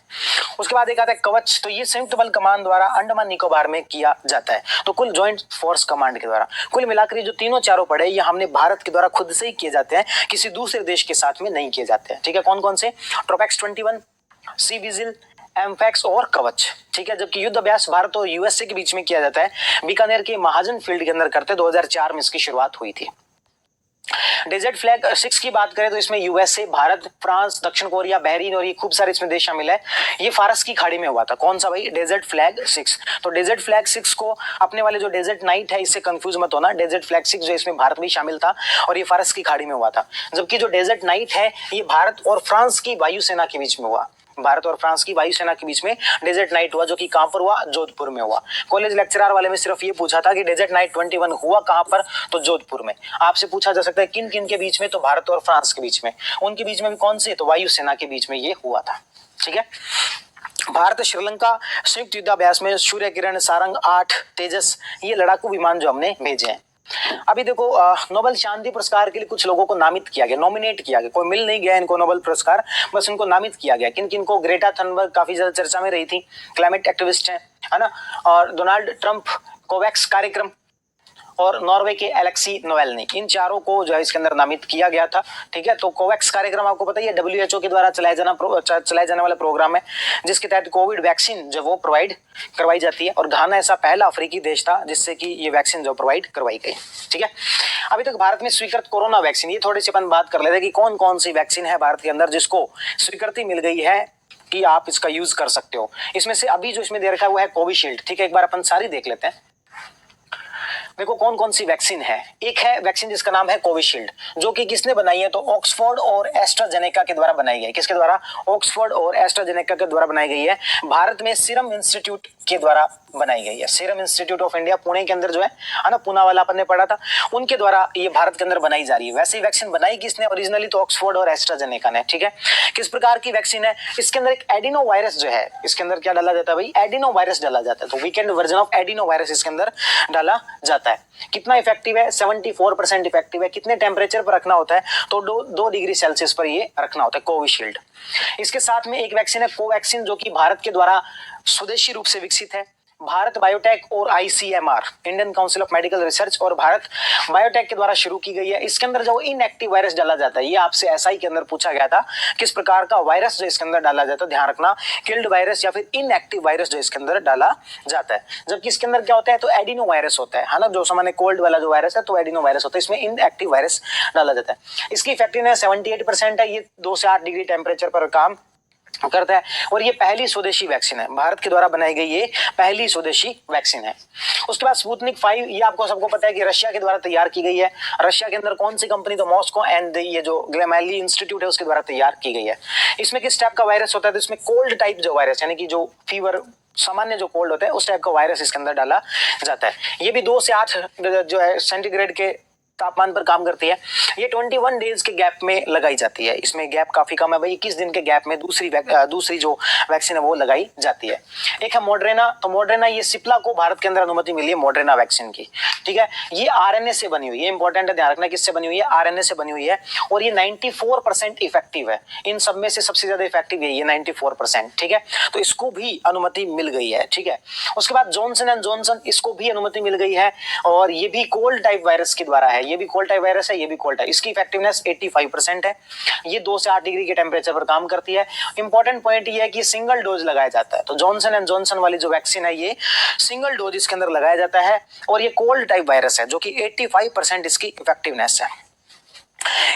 उसके बाद एक आता है कवच, तो ये संयुक्त बल कमान द्वारा अंडमान निकोबार में किया जाता है। तो कुल ज्वाइंट फोर्स कमांड के द्वारा, कुल मिलाकर जो तीनों चारों पड़े ये हमने भारत के द्वारा खुद से ही किए जाते हैं, किसी दूसरे देश के साथ में नहीं किए जाते हैं। ठीक है, कौन कौन से? ट्रोपैक्स 21, सी विजिल, एमफैक्स और कवच। ठीक है, जबकि युद्ध अभ्यास भारत और यूएसए के बीच में किया जाता है, बीकानेर के महाजन फील्ड के अंदर करते 2004 में इसकी शुरुआत हुई थी। डेजर्ट फ्लैग 6 की बात करें तो इसमें यूएसए, भारत, फ्रांस, दक्षिण कोरिया, बहरीन और ये खूब सारे इसमें देश शामिल है। ये फारस की खाड़ी में हुआ था। कौन सा भाई? Desert flag 6। तो डेजर्ट फ्लैग 6 को अपने वाले जो डेजर्ट नाइट है इससे कंफ्यूज मत होना। डेजर्ट फ्लैग 6 जो इसमें भारत भी शामिल था और ये फारस की खाड़ी में हुआ था, जबकि जो डेजर्ट नाइट है ये भारत और फ्रांस की वायुसेना के बीच में हुआ। भारत और फ्रांस की वायुसेना के बीच में डेजर्ट नाइट हुआ, जो कि कहां पर हुआ? जोधपुर में हुआ। कॉलेज लेक्चरर वाले में सिर्फ ये पूछा था कि डेजर्ट नाइट 21 हुआ कहां पर? तो जोधपुर में। आपसे पूछा जा सकता है किन किन के बीच में? तो भारत और फ्रांस के बीच में। उनके बीच में भी कौन से? तो वायुसेना के बीच में ये हुआ था। ठीक है, भारत श्रीलंका संयुक्त युद्धाभ्यास में सूर्य किरण, सारंग 8, तेजस ये लड़ाकू विमान जो हमने भेजे हैं। अभी देखो, नोबेल शांति पुरस्कार के लिए कुछ लोगों को नामित किया गया, नॉमिनेट किया गया। कोई मिल नहीं गया इनको नोबेल पुरस्कार, बस इनको नामित किया गया। किन किन को? ग्रेटा थनबर्ग काफी ज्यादा चर्चा में रही थी, क्लाइमेट एक्टिविस्ट है ना, और डोनाल्ड ट्रंप, कोवैक्स कार्यक्रम, और नॉर्वे के एलेक्सी नोवेल्नी, इन चारों को जो है इसके अंदर नामित किया गया था। ठीक है, तो कोवैक्स कार्यक्रम आपको पता ही है, डब्ल्यूएचओ के द्वारा चलाए जाने वाला प्रोग्राम है, जिसके तहत कोविड वैक्सीन जो वो प्रोवाइड करवाई जाती है। और घाना ऐसा पहला अफ्रीकी देश था जिससे कि ये वैक्सीन जो प्रोवाइड करवाई गई। ठीक है, अभी तक भारत में स्वीकृत कोरोना वैक्सीन, ये थोड़ी सी अपन बात कर लेते हैं कि कौन कौन सी वैक्सीन है भारत के अंदर जिसको स्वीकृति मिल गई है कि आप इसका यूज कर सकते हो। इसमें से अभी जो इसमें दे रखा है वो है कोविशील्ड। ठीक है, एक बार अपन सारी देख लेते हैं। देखो कौन कौन सी वैक्सीन है। एक है वैक्सीन जिसका नाम है कोविशील्ड, जो कि किसने बनाई है? तो ऑक्सफोर्ड और एस्ट्राजेनेका के द्वारा बनाई गई। किसके द्वारा? ऑक्सफोर्ड और एस्ट्राजेनेका के द्वारा बनाई गई है। भारत में सीरम इंस्टीट्यूट के द्वारा बनाई गई है। Serum institute of India Pune के अंदर जो है ना, पूना वाला अपन ने पढ़ा था, उनके द्वारा ये भारत के अंदर बनाई जा रही है। वैसे ही वैक्सीन बनाई किसने ओरिजिनली? तो ऑक्सफोर्ड और एस्ट्राजेनेका ने। ठीक है, किस प्रकार की वैक्सीन है? इसके अंदर एक एडिनो वायरस जो है, इसके अंदर क्या डाला जाता है भाई? एडिनो वायरस डाला जाता है। तो weekend version of adeno virus इसके अंदर डाला जाता है। कितना इफेक्टिव है? 74% इफेक्टिव है। कितने टेम्परेचर पर रखना होता है? तो 2 डिग्री सेल्सियस पर ये रखना होता है कोविशील्ड। इसके साथ में एक वैक्सीन है कोवैक्सीन, जो कि भारत के द्वारा स्वदेशी रूप से विकसित है। भारत बायोटेक और ICMR, Indian council of medical research और भारत बायोटेक के द्वारा शुरू की गई है। इसके अंदर जो इनएक्टिव वायरस डाला जाता है, ये आपसे एसआई के अंदर पूछा गया था, किस प्रकार का वायरस जो इसके अंदर डाला जाता है? ध्यान रखना, किल्ड वायरस या फिर इनएक्टिव वायरस जो इसके अंदर डाला जाता है। जबकि इसके अंदर क्या होता है? तो एडिनो वायरस होता है ना, जो सामान्य कोल्ड वाला जो वायरस है तो एडिनो वायरस होता है, इसमें इनएक्टिव वायरस डाला जाता है। इसकी इफेक्टिवनेस 78% है। ये 2 से 8 डिग्री टेम्परेचर पर काम करता है और ये पहली स्वदेशी वैक्सीन है, भारत के द्वारा बनाई गई ये पहली स्वदेशी वैक्सीन है। उसके बाद स्पुतनिक 5, ये आपको सबको पता है कि रशिया के द्वारा तैयार की गई है। रशिया के अंदर कौन सी कंपनी? तो मॉस्को एंड ये जो ग्लेमाली इंस्टीट्यूट है उसके द्वारा तैयार की गई है। इसमें किस टाइप का वायरस होता है? तो इसमें कोल्ड टाइप जो वायरस, यानी कि जो फीवर सामान्य जो कोल्ड होता है उस टाइप का वायरस इसके अंदर डाला जाता है। ये भी 2 से 8 जो है सेंटीग्रेड के तापमान पर काम करती है। ये 21 डेज के गैप में लगाई जाती है। इसमें गैप काफी कम है भाई, 21 दिन के गैप में दूसरी जो वैक्सीन है वो लगाई जाती है। एक है मॉडर्ना, तो मॉडर्ना ये सिप्ला को भारत के अंदर अनुमति मिली है मॉडर्ना वैक्सीन की। ठीक है, ये आरएनए से बनी हुई है, इंपॉर्टेंट है ध्यान रखना किससे बनी हुई है? आरएनए से बनी हुई है और ये 94% इफेक्टिव है। इन सब में से सबसे ज्यादा इफेक्टिव है ये 94%। ठीक है, तो इसको भी अनुमति मिल गई है। ठीक है, उसके बाद जॉनसन एंड जॉनसन, इसको भी अनुमति मिल गई है और ये भी कोल्ड टाइप वायरस के द्वारा है। ये भी कोल्ड टाइप वायरस है, ये भी कोल्ड टाइप। इसकी इफेक्टिवनेस 85% है। ये 2 से 8 डिग्री के टेम्परेचर पर काम करती है। इंपॉर्टेंट पॉइंट ये है कि सिंगल डोज लगाया जाता है। तो जॉनसन एंड जॉनसन वाली जो वैक्सीन है ये सिंगल डोज इसके अंदर लगाया जाता है और ये कोल्ड टाइप वायरस है, जो कि 85% इसकी इफेक्टिवनेस है।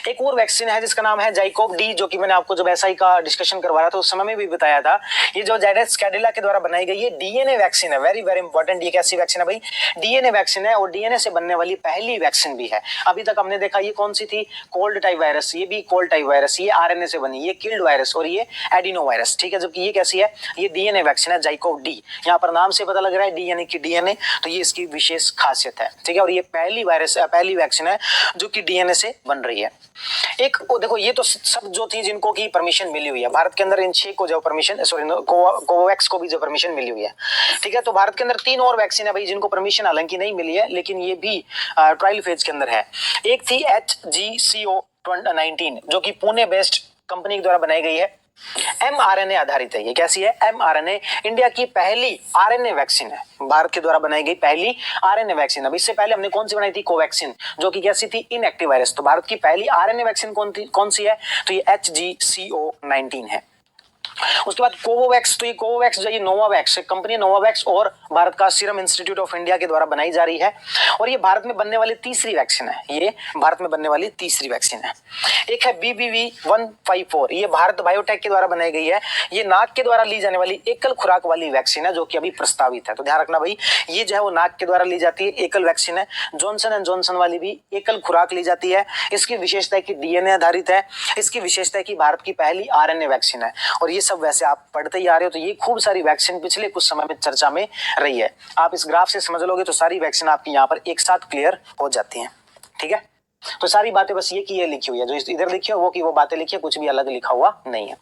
एक और वैक्सीन है जिसका नाम है जाइकोव डी, जो कि मैंने आपको जब एसआई का डिस्कशन करवा रहा था उस समय में भी बताया था। ये जो जेडेस कैडिला के द्वारा बनाई गई है डीएनए वैक्सीन है, वेरी वेरी इंपॉर्टेंट। ये कैसी वैक्सीन है भाई? डीएनए वैक्सीन है और डीएनए से बनने वाली पहली वैक्सीन भी है। अभी तक हमने देखा ये कौन सी थी? कोल्ड टाइप वायरस, ये भी कोल्ड टाइप वायरस, ये आरएनए से बनी, ये किल्ड वायरस और ये एडिनो वायरस। ठीक है, जबकि ये कैसी है? ये डीएनए वैक्सीन है जाइकोव डी। यहाँ पर नाम से पता लग रहा है डीएनए की डीएनए, तो ये इसकी विशेष खासियत है। ठीक है, और ये पहली वैक्सीन है जो कि डीएनए से बन रही है। रही है। एक देखो, ये तो सब जो थी जिनको की परमिशन मिली हुई है भारत के अंदर, इन 6 को जो परमिशन, सॉरी कोवैक्स को भी जो परमिशन मिली हुई है, ठीक है। तो भारत के अंदर 3 और वैक्सीन है भाई जिनको परमिशन हालांकि नहीं मिली है, लेकिन ये भी ट्रायल फेज के अंदर है। एक थी HGCO19 जो कि पुणे बेस्ड कंपनी के द्वारा बनाई गई है, mRNA आधारित है। ये कैसी है? mRNA, इंडिया की पहली RNA वैक्सीन है, भारत के द्वारा बनाई गई पहली RNA वैक्सीन। अब इससे पहले हमने कौन सी बनाई थी? कोवैक्सीन, जो कि कैसी थी? Inactive virus. तो भारत की पहली RNA वैक्सीन कौन सी है? तो ये HGCO19 है। उसके बाद कोवोवैक्स, तो ये कोवोवैक्स जो ये नोवावैक्स कंपनी, नोवावैक्स और भारत का सीरम इंस्टीट्यूट ऑफ इंडिया के द्वारा बनाई जा रही है, और ये भारत में बनने वाली तीसरी वैक्सीन है। ये भारत में बनने वाली तीसरी वैक्सीन है। एक है BBV154, ये भारत बायोटेक के द्वारा बनाई गई है। ये नाक के द्वारा ली जाने वाली एकल खुराक वाली वैक्सीन है, जो कि अभी प्रस्तावित है। तो ध्यान रखना भाई, ये जो है वो नाक के द्वारा ली जाती है, एकल वैक्सीन है। जॉनसन एंड जॉनसन वाली भी एकल खुराक ली जाती है। इसकी विशेषता है कि DNA आधारित है। इसकी विशेषता है कि भारत की पहली RNA वैक्सीन है। और ये सब वैसे आप पढ़ते ही आ रहे हो, तो ये खूब सारी वैक्सीन पिछले कुछ समय में चर्चा में रही है। आप इस ग्राफ से समझ लोगे तो सारी वैक्सीन आपकी यहाँ पर एक साथ क्लियर हो जाती हैं, ठीक है। तो सारी बातें बस ये की ये लिखी हुई है, जो इधर लिखी है वो की वो बातें लिखी है, कुछ भी अलग लिखा हुआ नहीं है।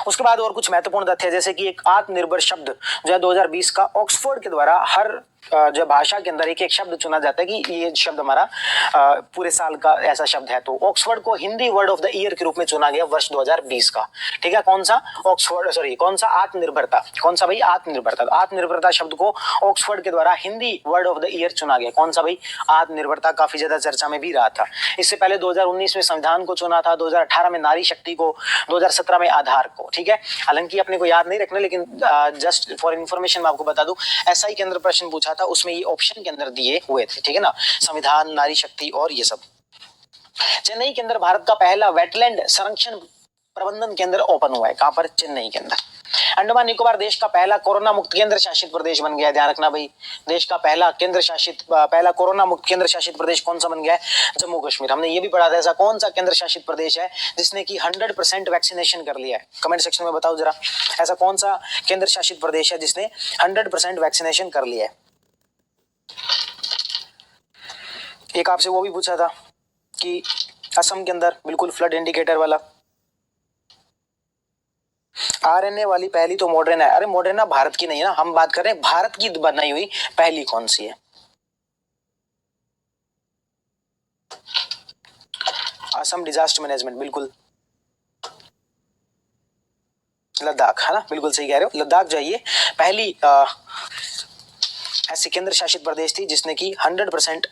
उसके बाद और कुछ महत्वपूर्ण तथ्य, जैसे कि एक आत्मनिर्भर शब्द जो है 2020 का ऑक्सफोर्ड के द्वारा हर जो भाषा के अंदर एक एक शब्द चुना जाता है कि ये शब्द हमारा पूरे साल का ऐसा शब्द है। तो ऑक्सफोर्ड को Hindi word of the year के रूप में चुना गया वर्ष 2020 का, ठीक है। कौन सा? ऑक्सफोर्ड, सॉरी कौन सा? आत्मनिर्भरता। कौन सा भाई? आत्मनिर्भरता। आत्मनिर्भरता शब्द को ऑक्सफोर्ड के द्वारा Hindi word of the year चुना गया। कौन सा भाई? आत्मनिर्भरता। काफी ज्यादा चर्चा में भी रहा था। इससे पहले 2019 में संविधान को चुना था, 2018 में नारी शक्ति को, 2017 में आधार को, ठीक है। हालांकि अपने को याद नहीं रखना, लेकिन जस्ट फॉर इन्फॉर्मेशन मैं आपको बता दूं, SI के अंदर प्रश्न पूछा था, उसमें ये ऑप्शन के अंदर दिए हुए थे, ठीक है ना। संविधान, नारी शक्ति और ये सब। चेन्नई के अंदर भारत का पहला वेटलैंड संरक्षण प्रबंधन केंद्र ओपन हुआ है। कहां पर? चेन्नई के अंदर। अंडमान निकोबार देश का पहला कोरोना मुक्त केंद्र शासित प्रदेश बन गया है। ध्यान रखना भाई, देश का पहला कोरोना मुक्त केंद्र शासित प्रदेश कौन सा बन गया है? जम्मू कश्मीर। हमने ये भी पढ़ा था, ऐसा कौन सा केंद्र शासित प्रदेश है जिसने की 100% वैक्सीनेशन कर लिया है? कमेंट सेक्शन में बताओ जरा, ऐसा कौन सा केंद्र शासित प्रदेश है जिसने 100% वैक्सीनेशन कर लिया है? एक आपसे वो भी पूछा था कि असम के अंदर, बिल्कुल फ्लड इंडिकेटर वाला। RNA वाली पहली तो मॉडर्ना है। अरे मॉडर्ना भारत की नहीं है ना, हम बात कर रहे हैं भारत की बनाई हुई पहली कौन सी है? असम डिजास्टर मैनेजमेंट, बिल्कुल। लद्दाख, है ना, बिल्कुल सही कह रहे हो। लद्दाख जो है ये पहली ऐसी केंद्र शासित प्रदेश थी जिसने की 100%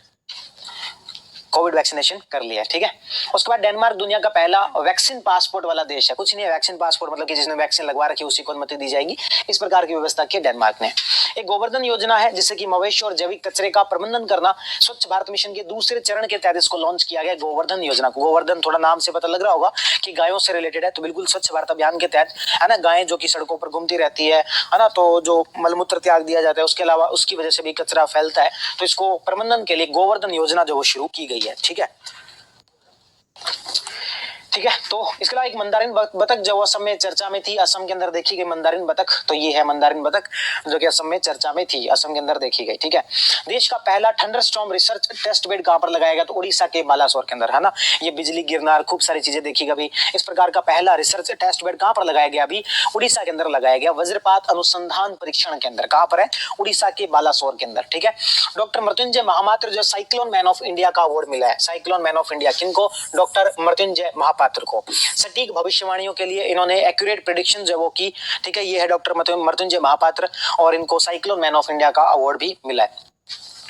कोविड वैक्सीनेशन कर लिया है, ठीक है। उसके बाद डेनमार्क दुनिया का पहला वैक्सीन पासपोर्ट वाला देश है। कुछ नहीं है, वैक्सीन पासपोर्ट मतलब कि जिसने वैक्सीन लगवा रखी है उसी को अनुमति दी जाएगी। इस प्रकार की व्यवस्था की डेनमार्क ने। एक गोवर्धन योजना है जिससे कि मवेशी और जैविक कचरे का प्रबंधन करना, स्वच्छ भारत मिशन के दूसरे चरण के तहत इसको लॉन्च किया गया। गोवर्धन योजना को, गोवर्धन थोड़ा नाम से पता लग रहा होगा कि गायों से रिलेटेड है, तो बिल्कुल स्वच्छ भारत अभियान के तहत, है ना, गायें जो कि सड़कों पर घूमती रहती है ना, तो जो मलमूत्र त्याग दिया जाता है उसके अलावा उसकी वजह से भी कचरा फैलता है, तो इसको प्रबंधन के लिए गोवर्धन योजना जो वो शुरू की गई है, ठीक है। ठीक है, तो इसके अलावा एक मंदारिन बतख जो असम में चर्चा में थी, असम के अंदर देखी गई मंदारिन बतख, तो ये है मंदारिन बतख जो कि असम में चर्चा में थी, असम के अंदर देखी गई, ठीक है। देश का पहला थंडरस्टॉर्म रिसर्च टेस्ट बेड कहां पर लगाया गया? तो उड़ीसा के बालासोर के अंदर, है ना। ये बिजली गिरना, खूब सारी चीजें देखी गई। इस प्रकार का पहला रिसर्च टेस्ट बेड कहां पर लगाया गया? अभी उड़ीसा के अंदर लगाया गया, वज्रपात अनुसंधान परीक्षण के अंदर। कहां पर है? उड़ीसा के बालासोर के अंदर, ठीक है। डॉक्टर मृत्युंजय महापात्र जो साइक्लोन मैन ऑफ इंडिया का अवार्ड मिला है, साइक्लोन मैन ऑफ इंडिया किनको? डॉक्टर मृत्युंजय महापात्र को। सटीक भविष्यवाणियों के लिए इन्होंने एक्यूरेट प्रेडिक्शन जो वो की, ठीक है। ये है डॉक्टर मृत्युंजय महापात्र, और इनको साइक्लोन मैन ऑफ इंडिया का अवार्ड भी मिला है,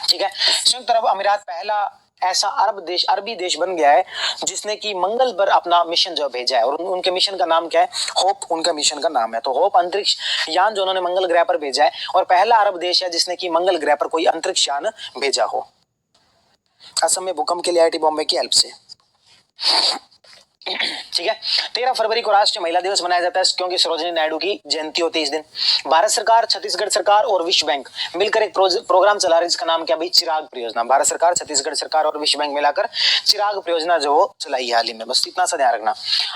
ठीक है। संयुक्त अरब अमीरात पहला ऐसा अरबी देश बन गया है जिसने की मंगल पर अपना मिशन जो भेजा है, और उनके मिशन का नाम क्या है? होप, उनका मिशन का नाम है। तो होप अंतरिक्ष यान जो उन्होंने मंगल ग्रह पर भेजा है, और पहला अरब देश है जिसने की मंगल ग्रह पर कोई अंतरिक्ष यान भेजा हो। असम में भूकंप के लिए IIT बॉम्बे की हेल्प से। ठीक है। 13 फरवरी को राष्ट्रीय महिला दिवस मनाया जाता है क्योंकि सरोजिनी नायडू की जयंती होती है इस दिन। भारत सरकार, छत्तीसगढ़ सरकार और विश्व बैंक मिलकर एक प्रोग्राम चला रहे जिसका नाम क्या भाई, चिराग परियोजना। भारत सरकार, छत्तीसगढ़ सरकार और विश्व बैंक मिलाकर चिराग परियोजना जो वो चलाई है हाल ही में, बस इतना सा ध्यान रखना।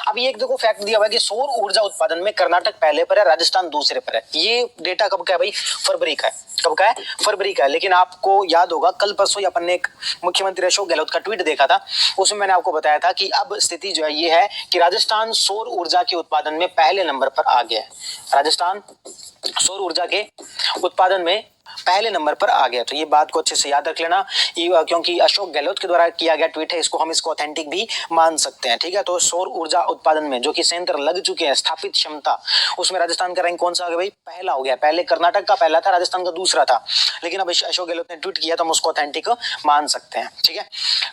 अब ये एक देखो फैक्ट दिया हुआ है कि सौर ऊर्जा उत्पादन में कर्नाटक पहले पर है, राजस्थान दूसरे पर है। ये डेटा कब का है भाई, फरवरी का है। कब का है, फरवरी का है। लेकिन आपको याद होगा कल परसों अपन ने एक मुख्यमंत्री अशोक गहलोत का ट्वीट देखा था, उसमें मैंने आपको बताया था कि अब स्थिति जो है ये है कि राजस्थान सौर ऊर्जा के उत्पादन में पहले नंबर पर आ गया है। राजस्थान सौर ऊर्जा के उत्पादन में पहले नंबर पर आ गया। तो ये बात को अच्छे से याद रख लेना, क्योंकि अशोक गहलोत के द्वारा किया गया ट्वीट है, इसको ऑथेंटिक भी मान सकते हैं। ठीक है, तो सौर ऊर्जा उत्पादन में जो कि संयंत्र लग चुके हैं, स्थापित क्षमता, उसमें राजस्थान का रैंक कौन सा हो गया भाई, पहला हो गया। पहले कर्नाटक का पहला था, राजस्थान का दूसरा था, लेकिन अब अशोक गहलोत ने ट्वीट किया तो हम उसको ऑथेंटिक मान सकते हैं। ठीक है,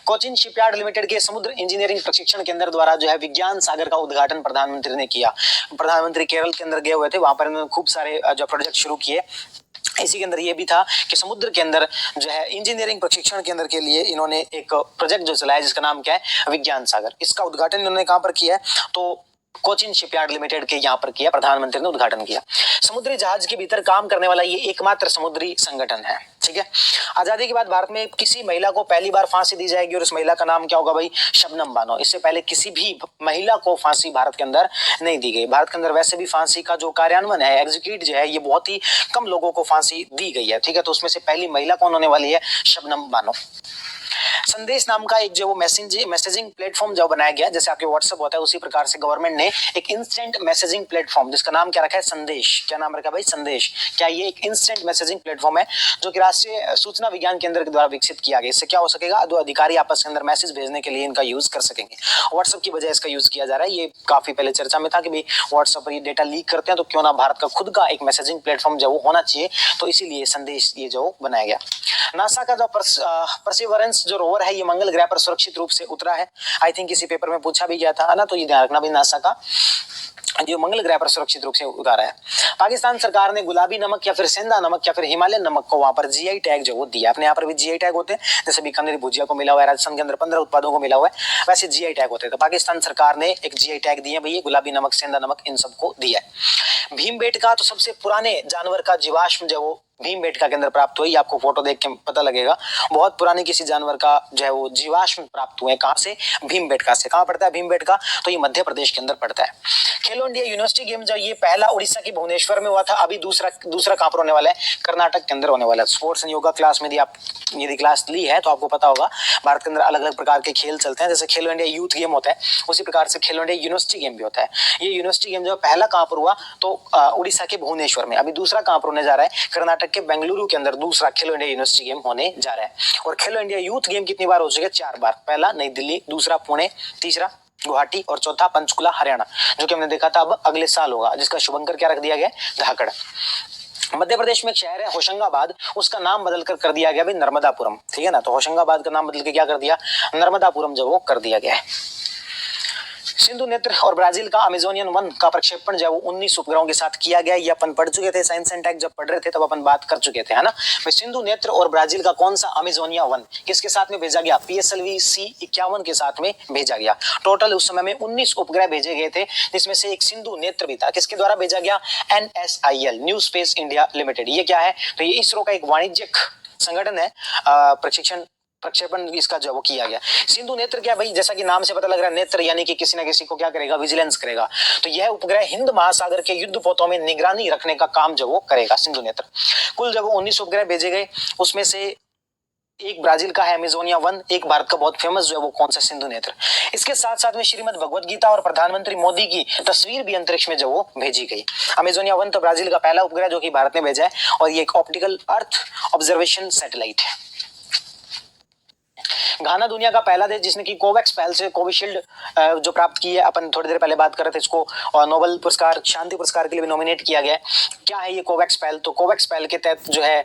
कोचिन शिपयार्ड लिमिटेड के समुद्र इंजीनियरिंग प्रशिक्षण केंद्र द्वारा जो है विज्ञान सागर का उद्घाटन प्रधानमंत्री ने किया। प्रधानमंत्री केरल के अंदर गए हुए थे, वहां पर उन्होंने खूब सारे जो प्रोजेक्ट शुरू किए। इसी के अंदर ये भी था कि समुद्र के अंदर जो है इंजीनियरिंग प्रशिक्षण केंद्र के लिए इन्होंने एक प्रोजेक्ट जो चलाया जिसका नाम क्या है, विज्ञान सागर। इसका उद्घाटन इन्होंने कहां पर किया है, तो कोचिन शिपयार्ड लिमिटेड के यहाँ पर किया, प्रधानमंत्री ने उद्घाटन किया। समुद्री जहाज के भीतर काम करने वाला ये एकमात्र समुद्री संगठन है। ठीक है, आजादी के बाद भारत में किसी महिला को पहली बार फांसी दी जाएगी और उस महिला का नाम क्या होगा भाई, शबनम बानो। इससे पहले किसी भी महिला को फांसी भारत के अंदर नहीं दी गई। भारत के अंदर वैसे भी फांसी का जो कार्यान्वयन है, एग्जीक्यूट जो है, ये बहुत ही कम लोगों को फांसी दी गई है। ठीक है, तो उसमें से पहली महिला कौन होने वाली है, शबनम बानो। संदेश नाम का एक जो वो मैसेजिंग प्लेटफॉर्म जो बनाया गया, जैसे आपके व्हाट्सएप होता है उसी प्रकार से गवर्नमेंट ने एक इंस्टेंट मैसेजिंग प्लेटफॉर्म जिसका नाम क्या रखा है, संदेश। क्या नाम रखा भाई, संदेश। क्या ये एक इंस्टेंट मैसेजिंग प्लेटफॉर्म है जो कि राष्ट्रीय सूचना विज्ञान केंद्र के द्वारा विकसित किया गया। इससे क्या हो सकेगा, दो अधिकारी आपस के अंदर मैसेज भेजने के लिए इनका यूज कर सकेंगे। व्हाट्सएप की बजाय इसका यूज किया जा रहा है। ये काफी पहले चर्चा में था कि भाई व्हाट्सएप पर ये डेटा लीक करते हैं तो क्यों ना भारत का खुद का एक मैसेजिंग प्लेटफॉर्म जो होना चाहिए, तो इसीलिए संदेश ये जो बनाया गया। नासा का जो परसिवरेंस जो रोवर है, ये मंगल ग्रह पर सुरक्षित रूप से उतरा है। आई थिंक किसी पेपर में पूछा भी गया था ना, तो ये ध्यान रखना भी, नासा का जो मंगल ग्रह पर सुरक्षित रूप से उतारा है। पाकिस्तान सरकार ने गुलाबी नमक या फिर सेंधा नमक या फिर हिमालयन नमक को वहां पर जीआई टैग जो वो दिया। अपने यहाँ पर भी जीआई टैग होते हैं, जैसे बीकानेर भुजिया को मिला हुआ है, राजस्थान के अंदर 15 उत्पादों को मिला हुआ है, वैसे जीआई टैग होते हैं। तो पाकिस्तान सरकार ने एक जीआई टैग दिए भैया, गुलाबी नमक, सेंधा नमक, इन सबको दिया है। भीमबेटका तो सबसे पुराने जानवर का जीवाश्म जो वो भीमबेटका के अंदर प्राप्त हुई, आपको फोटो देख के पता लगेगा। बहुत पुराने किसी जानवर का जो है वो जीवाश्म प्राप्त हुए, कहां से, भीमबेटका से। कहां पड़ता है भीमबेटका, तो ये मध्य प्रदेश के अंदर पड़ता है। खेलो इंडिया यूनिवर्सिटी गेम जो ये पहला उड़ीसा की भुवनेश्वर में हुआ था, अभी दूसरा कहां पर होने वाला है, कर्नाटक के अंदर होने वाला है। स्पोर्ट्स एंड योगा क्लास में यदि क्लास ली है तो आपको पता होगा भारत के अंदर अलग अलग प्रकार के खेल चलते हैं। जैसे खेलो इंडिया यूथ गेम होता है, उसी प्रकार से खेलो इंडिया यूनिवर्सिटी गेम भी होता है। ये यूनिवर्सिटी गेम जो पहला कहां पर हुआ, तो उड़ीसा के भुवनेश्वर में। अभी दूसरा कहां पर होने जा रहा है, कर्नाटक के बेंगलुरु के अंदर दूसरा खेलो इंडिया यूनिवर्सिटी गेम होने जा रहा है। और खेलो इंडिया यूथ गेम कितनी बार हो चुके हैं, 4 बार। पहला नई दिल्ली, दूसरा पुणे, तीसरा गुवाहाटी और चौथा पंचकुला हरियाणा, जो कि हमने देखा था अब अगले साल होगा, जिसका शुभंकर क्या रख दिया गया, धाकड़। मध्य प्रदेश में एक शहर है होशंगाबाद, उसका नाम बदलकर कर दिया गया भाई नर्मदापुरम। ठीक है ना, तो होशंगाबाद का नाम बदल के क्या कर दिया, नर्मदापुरम जो वो कर दिया गया है। सिंधु नेत्र और ब्राजील का अमेजोनियन 1 का प्रक्षेपण जो 19 उपग्रहों के साथ किया गया। ये अपन पढ़ चुके थे, साइंस एंड टेक जब पढ़ रहे थे तब अपन बात कर चुके थे, है ना। सिंधु नेत्र और ब्राजील का कौन सा अमेजोनिया 1 किसके साथ में भेजा गया, PSLV C51 के साथ में भेजा गया। टोटल उस समय में 19 उपग्रह भेजे गए थे, जिसमें से एक सिंधु नेत्र भी था। किसके द्वारा भेजा गया, NSIL, new space India limited. ये क्या है, तो ये इसरो का एक वाणिज्यिक संगठन है। प्रक्षेपण इसका जो वो किया गया। सिंधु नेत्र क्या भाई, जैसा कि नाम से पता लग रहा है, नेत्र यानी कि किसी ना किसी को क्या करेगा, विजिलेंस करेगा। तो यह उपग्रह हिंद महासागर के युद्ध पोतों में निगरानी रखने का काम जो वो करेगा, सिंधु नेत्र। कुल जब 19 उपग्रह भेजे गए, उसमें से एक ब्राजील का है अमेजोनिया 1, एक भारत का बहुत फेमस जो है वो कौन सा, सिंधु नेत्र। इसके साथ साथ में श्रीमद भगवत गीता और प्रधानमंत्री मोदी की तस्वीर भी अंतरिक्ष में जो वो भेजी गई। अमेजोनिया 1 तो ब्राजील का पहला उपग्रह जो कि भारत ने भेजा है, और ये एक ऑप्टिकल अर्थ ऑब्जर्वेशन सैटेलाइट है। घाना दुनिया का पहला देश जिसने की कोवैक्स पहल से कोविशील्ड जो प्राप्त की है, अपन थोड़ी देर पहले बात कर रहे थे, इसको नोबेल पुरस्कार, शांति पुरस्कार के लिए भी नॉमिनेट किया गया है। क्या है ये कोवैक्स पहल, तो कोवैक्स पहल के तहत जो है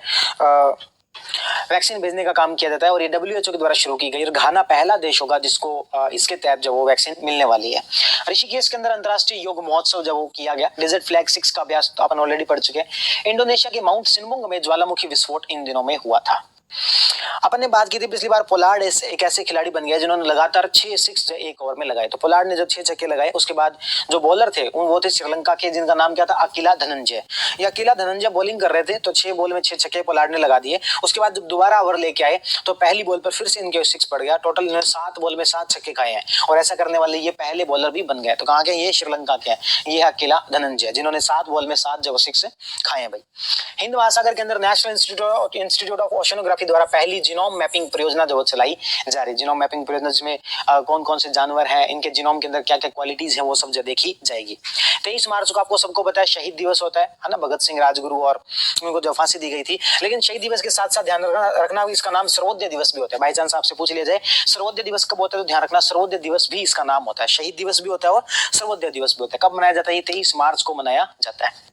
वैक्सीन भेजने का काम किया जाता है, और ये WHO के द्वारा शुरू की गई, और घाना पहला देश होगा जिसको इसके तहत जो वो वैक्सीन मिलने वाली है। ऋषिकेश के अंदर अंतर्राष्ट्रीय योग महोत्सव जब वो किया गया। डेजर्ट फ्लैग 6 का अभ्यास तो अपन ऑलरेडी पढ़ चुके हैं। इंडोनेशिया के माउंट सिनमुंग में ज्वालामुखी विस्फोट इन दिनों में हुआ था। अपन ने बात की थी पिछली बार, पोलार्ड एक ऐसे खिलाड़ी बन गया जिन्होंने लगातार 6 सिक्स एक ओवर में लगाए। तो पोलार्ड ने जब 6 छक्के लगाए उसके बाद जो बॉलर थे वो थे श्रीलंका के, जिनका नाम क्या था, अकीला धनंजय। ये अकीला धनंजय बॉलिंग कर रहे थे तो 6 बॉल में 6 छक्के पोलार्ड ने लगा दिए। उसके बाद जब दोबारा ओवर लेके आए तो पहली बॉल पर फिर से इनके 6 पड़ गया। टोटल इन्होंने 7 बॉल में 7 छक्के खाए हैं और ऐसा करने वाले ये पहले बॉलर भी बन गए। तो कहाँ के, ये श्रीलंका के हैं, ये अकीला धनंजय, जिन्होंने 7 बॉल में 7 जो 6 खाए हैं भाई। हिंद महासागर के अंदर नेशनल इंस्टीट्यूट ऑफ ओशनोग्राफी द्वारा पहली जीनोम मैपिंग परियोजना जो चलाई जा रही। जीनोम मैपिंग परियोजना जिसमें कौन कौन से जानवर हैं, इनके जीनोम के अंदर क्या क्या क्वालिटीज हैं, वो सब जो देखी जाएगी। 23 मार्च को आपको सबको पता है शहीद दिवस होता है ना, भगत सिंह राजगुरु और उनको जो फांसी दी गई थी। लेकिन शहीद दिवस के साथ साथ ध्यान रखना इसका नाम सर्वोदय दिवस भी होता है। बाई चांस आपसे पूछ लिया जाए सर्वोदय दिवस कब होता है तो ध्यान रखना सर्वोदय दिवस भी इसका नाम होता है। शहीद दिवस भी होता है और सर्वोदय दिवस भी होता है। कब मनाया जाता है? ये 23 मार्च को मनाया जाता है।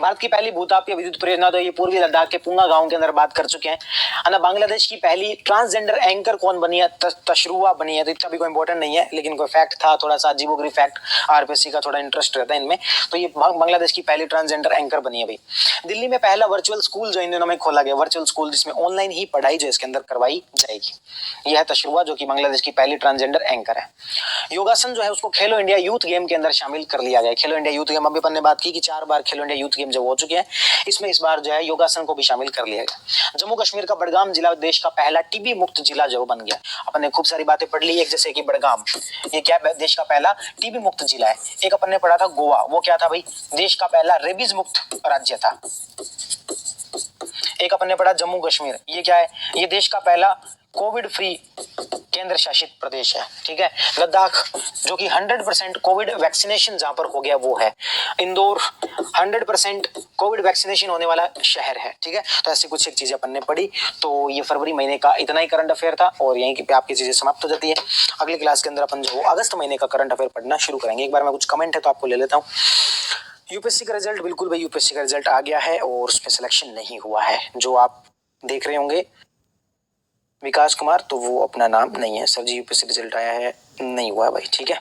भारत की पहली भूतापीय विद्युत परियोजना तो ये पूर्वी लद्दाख के पुंगा गांव के अंदर बात कर चुके हैं, है ना। बांग्लादेश की पहली ट्रांसजेंडर एंकर कौन बनी है? तशरुआ बनी है। तो इतना भी कोई इंपॉर्टेंट नहीं है, लेकिन कोई फैक्ट था, थोड़ा सा अजीबोगरीब फैक्ट, आरपीएससी का थोड़ा इंटरेस्ट रहता है इनमें। तो ये बांग्लादेश की पहली ट्रांसजेंडर एंकर बनी है भाई। दिल्ली में पहला वर्चुअल स्कूल जो इन दिनों में खोला गया, वर्चुअल स्कूल जिसमें ऑनलाइन ही पढ़ाई जो इसके अंदर करवाई जाएगी। यह है तशरुआ जो कि बांग्लादेश की पहली ट्रांसजेंडर एंकर है। योगासन जो है उसको खेलो इंडिया यूथ गेम के अंदर शामिल कर लिया गया। खेलो इंडिया यूथ गेम, अभी अपन ने बात की कि 4 बार खेलो इंडिया यूथ गेम जब हो चुके हैं, इसमें इस बार जो है योगासन को भी शामिल कर लिया गया। जम्मू कश्मीर का बड़गाम जिला देश का पहला टीबी मुक्त जिला जो बन गया। अपन ने खूब सारी बातें पढ़ ली, एक जैसे कि बड़गाम ये क्या देश का पहला टीबी मुक्त जिला है। एक अपन ने पढ़ा था गोवा, वो क्या था भाई? देश का पहला रेबीज मुक्त राज्य था। एक अपन ने पढ़ा जम्मू कश्मीर, ये क्या है? ये देश का पहला कोविड फ्री केंद्र शासित प्रदेश है। ठीक है। लद्दाख जो कि 100% कोविड वैक्सीनेशन जहां पर हो गया वो है। इंदौर 100% कोविड वैक्सीनेशन होने वाला शहर है। ठीक है। तो ऐसी कुछ एक चीजें अपन ने पढ़ी। तो ये फरवरी महीने का इतना ही करंट अफेयर था और यहीं पे आपकी चीजें समाप्त हो जाती है। अगली क्लास के अंदर अपन जो अगस्त महीने का करंट अफेयर पढ़ना शुरू करेंगे। एक बार मैं कुछ कमेंट है तो आपको ले लेता हूँ। यूपीएससी का रिजल्ट, बिल्कुल भाई यूपीएससी का रिजल्ट आ गया है और उसमें सिलेक्शन नहीं हुआ है। जो आप देख रहे होंगे विकास कुमार, तो वो अपना नाम नहीं है सर जी। यूपीएससी रिजल्ट आया है, नहीं हुआ है भाई। ठीक है।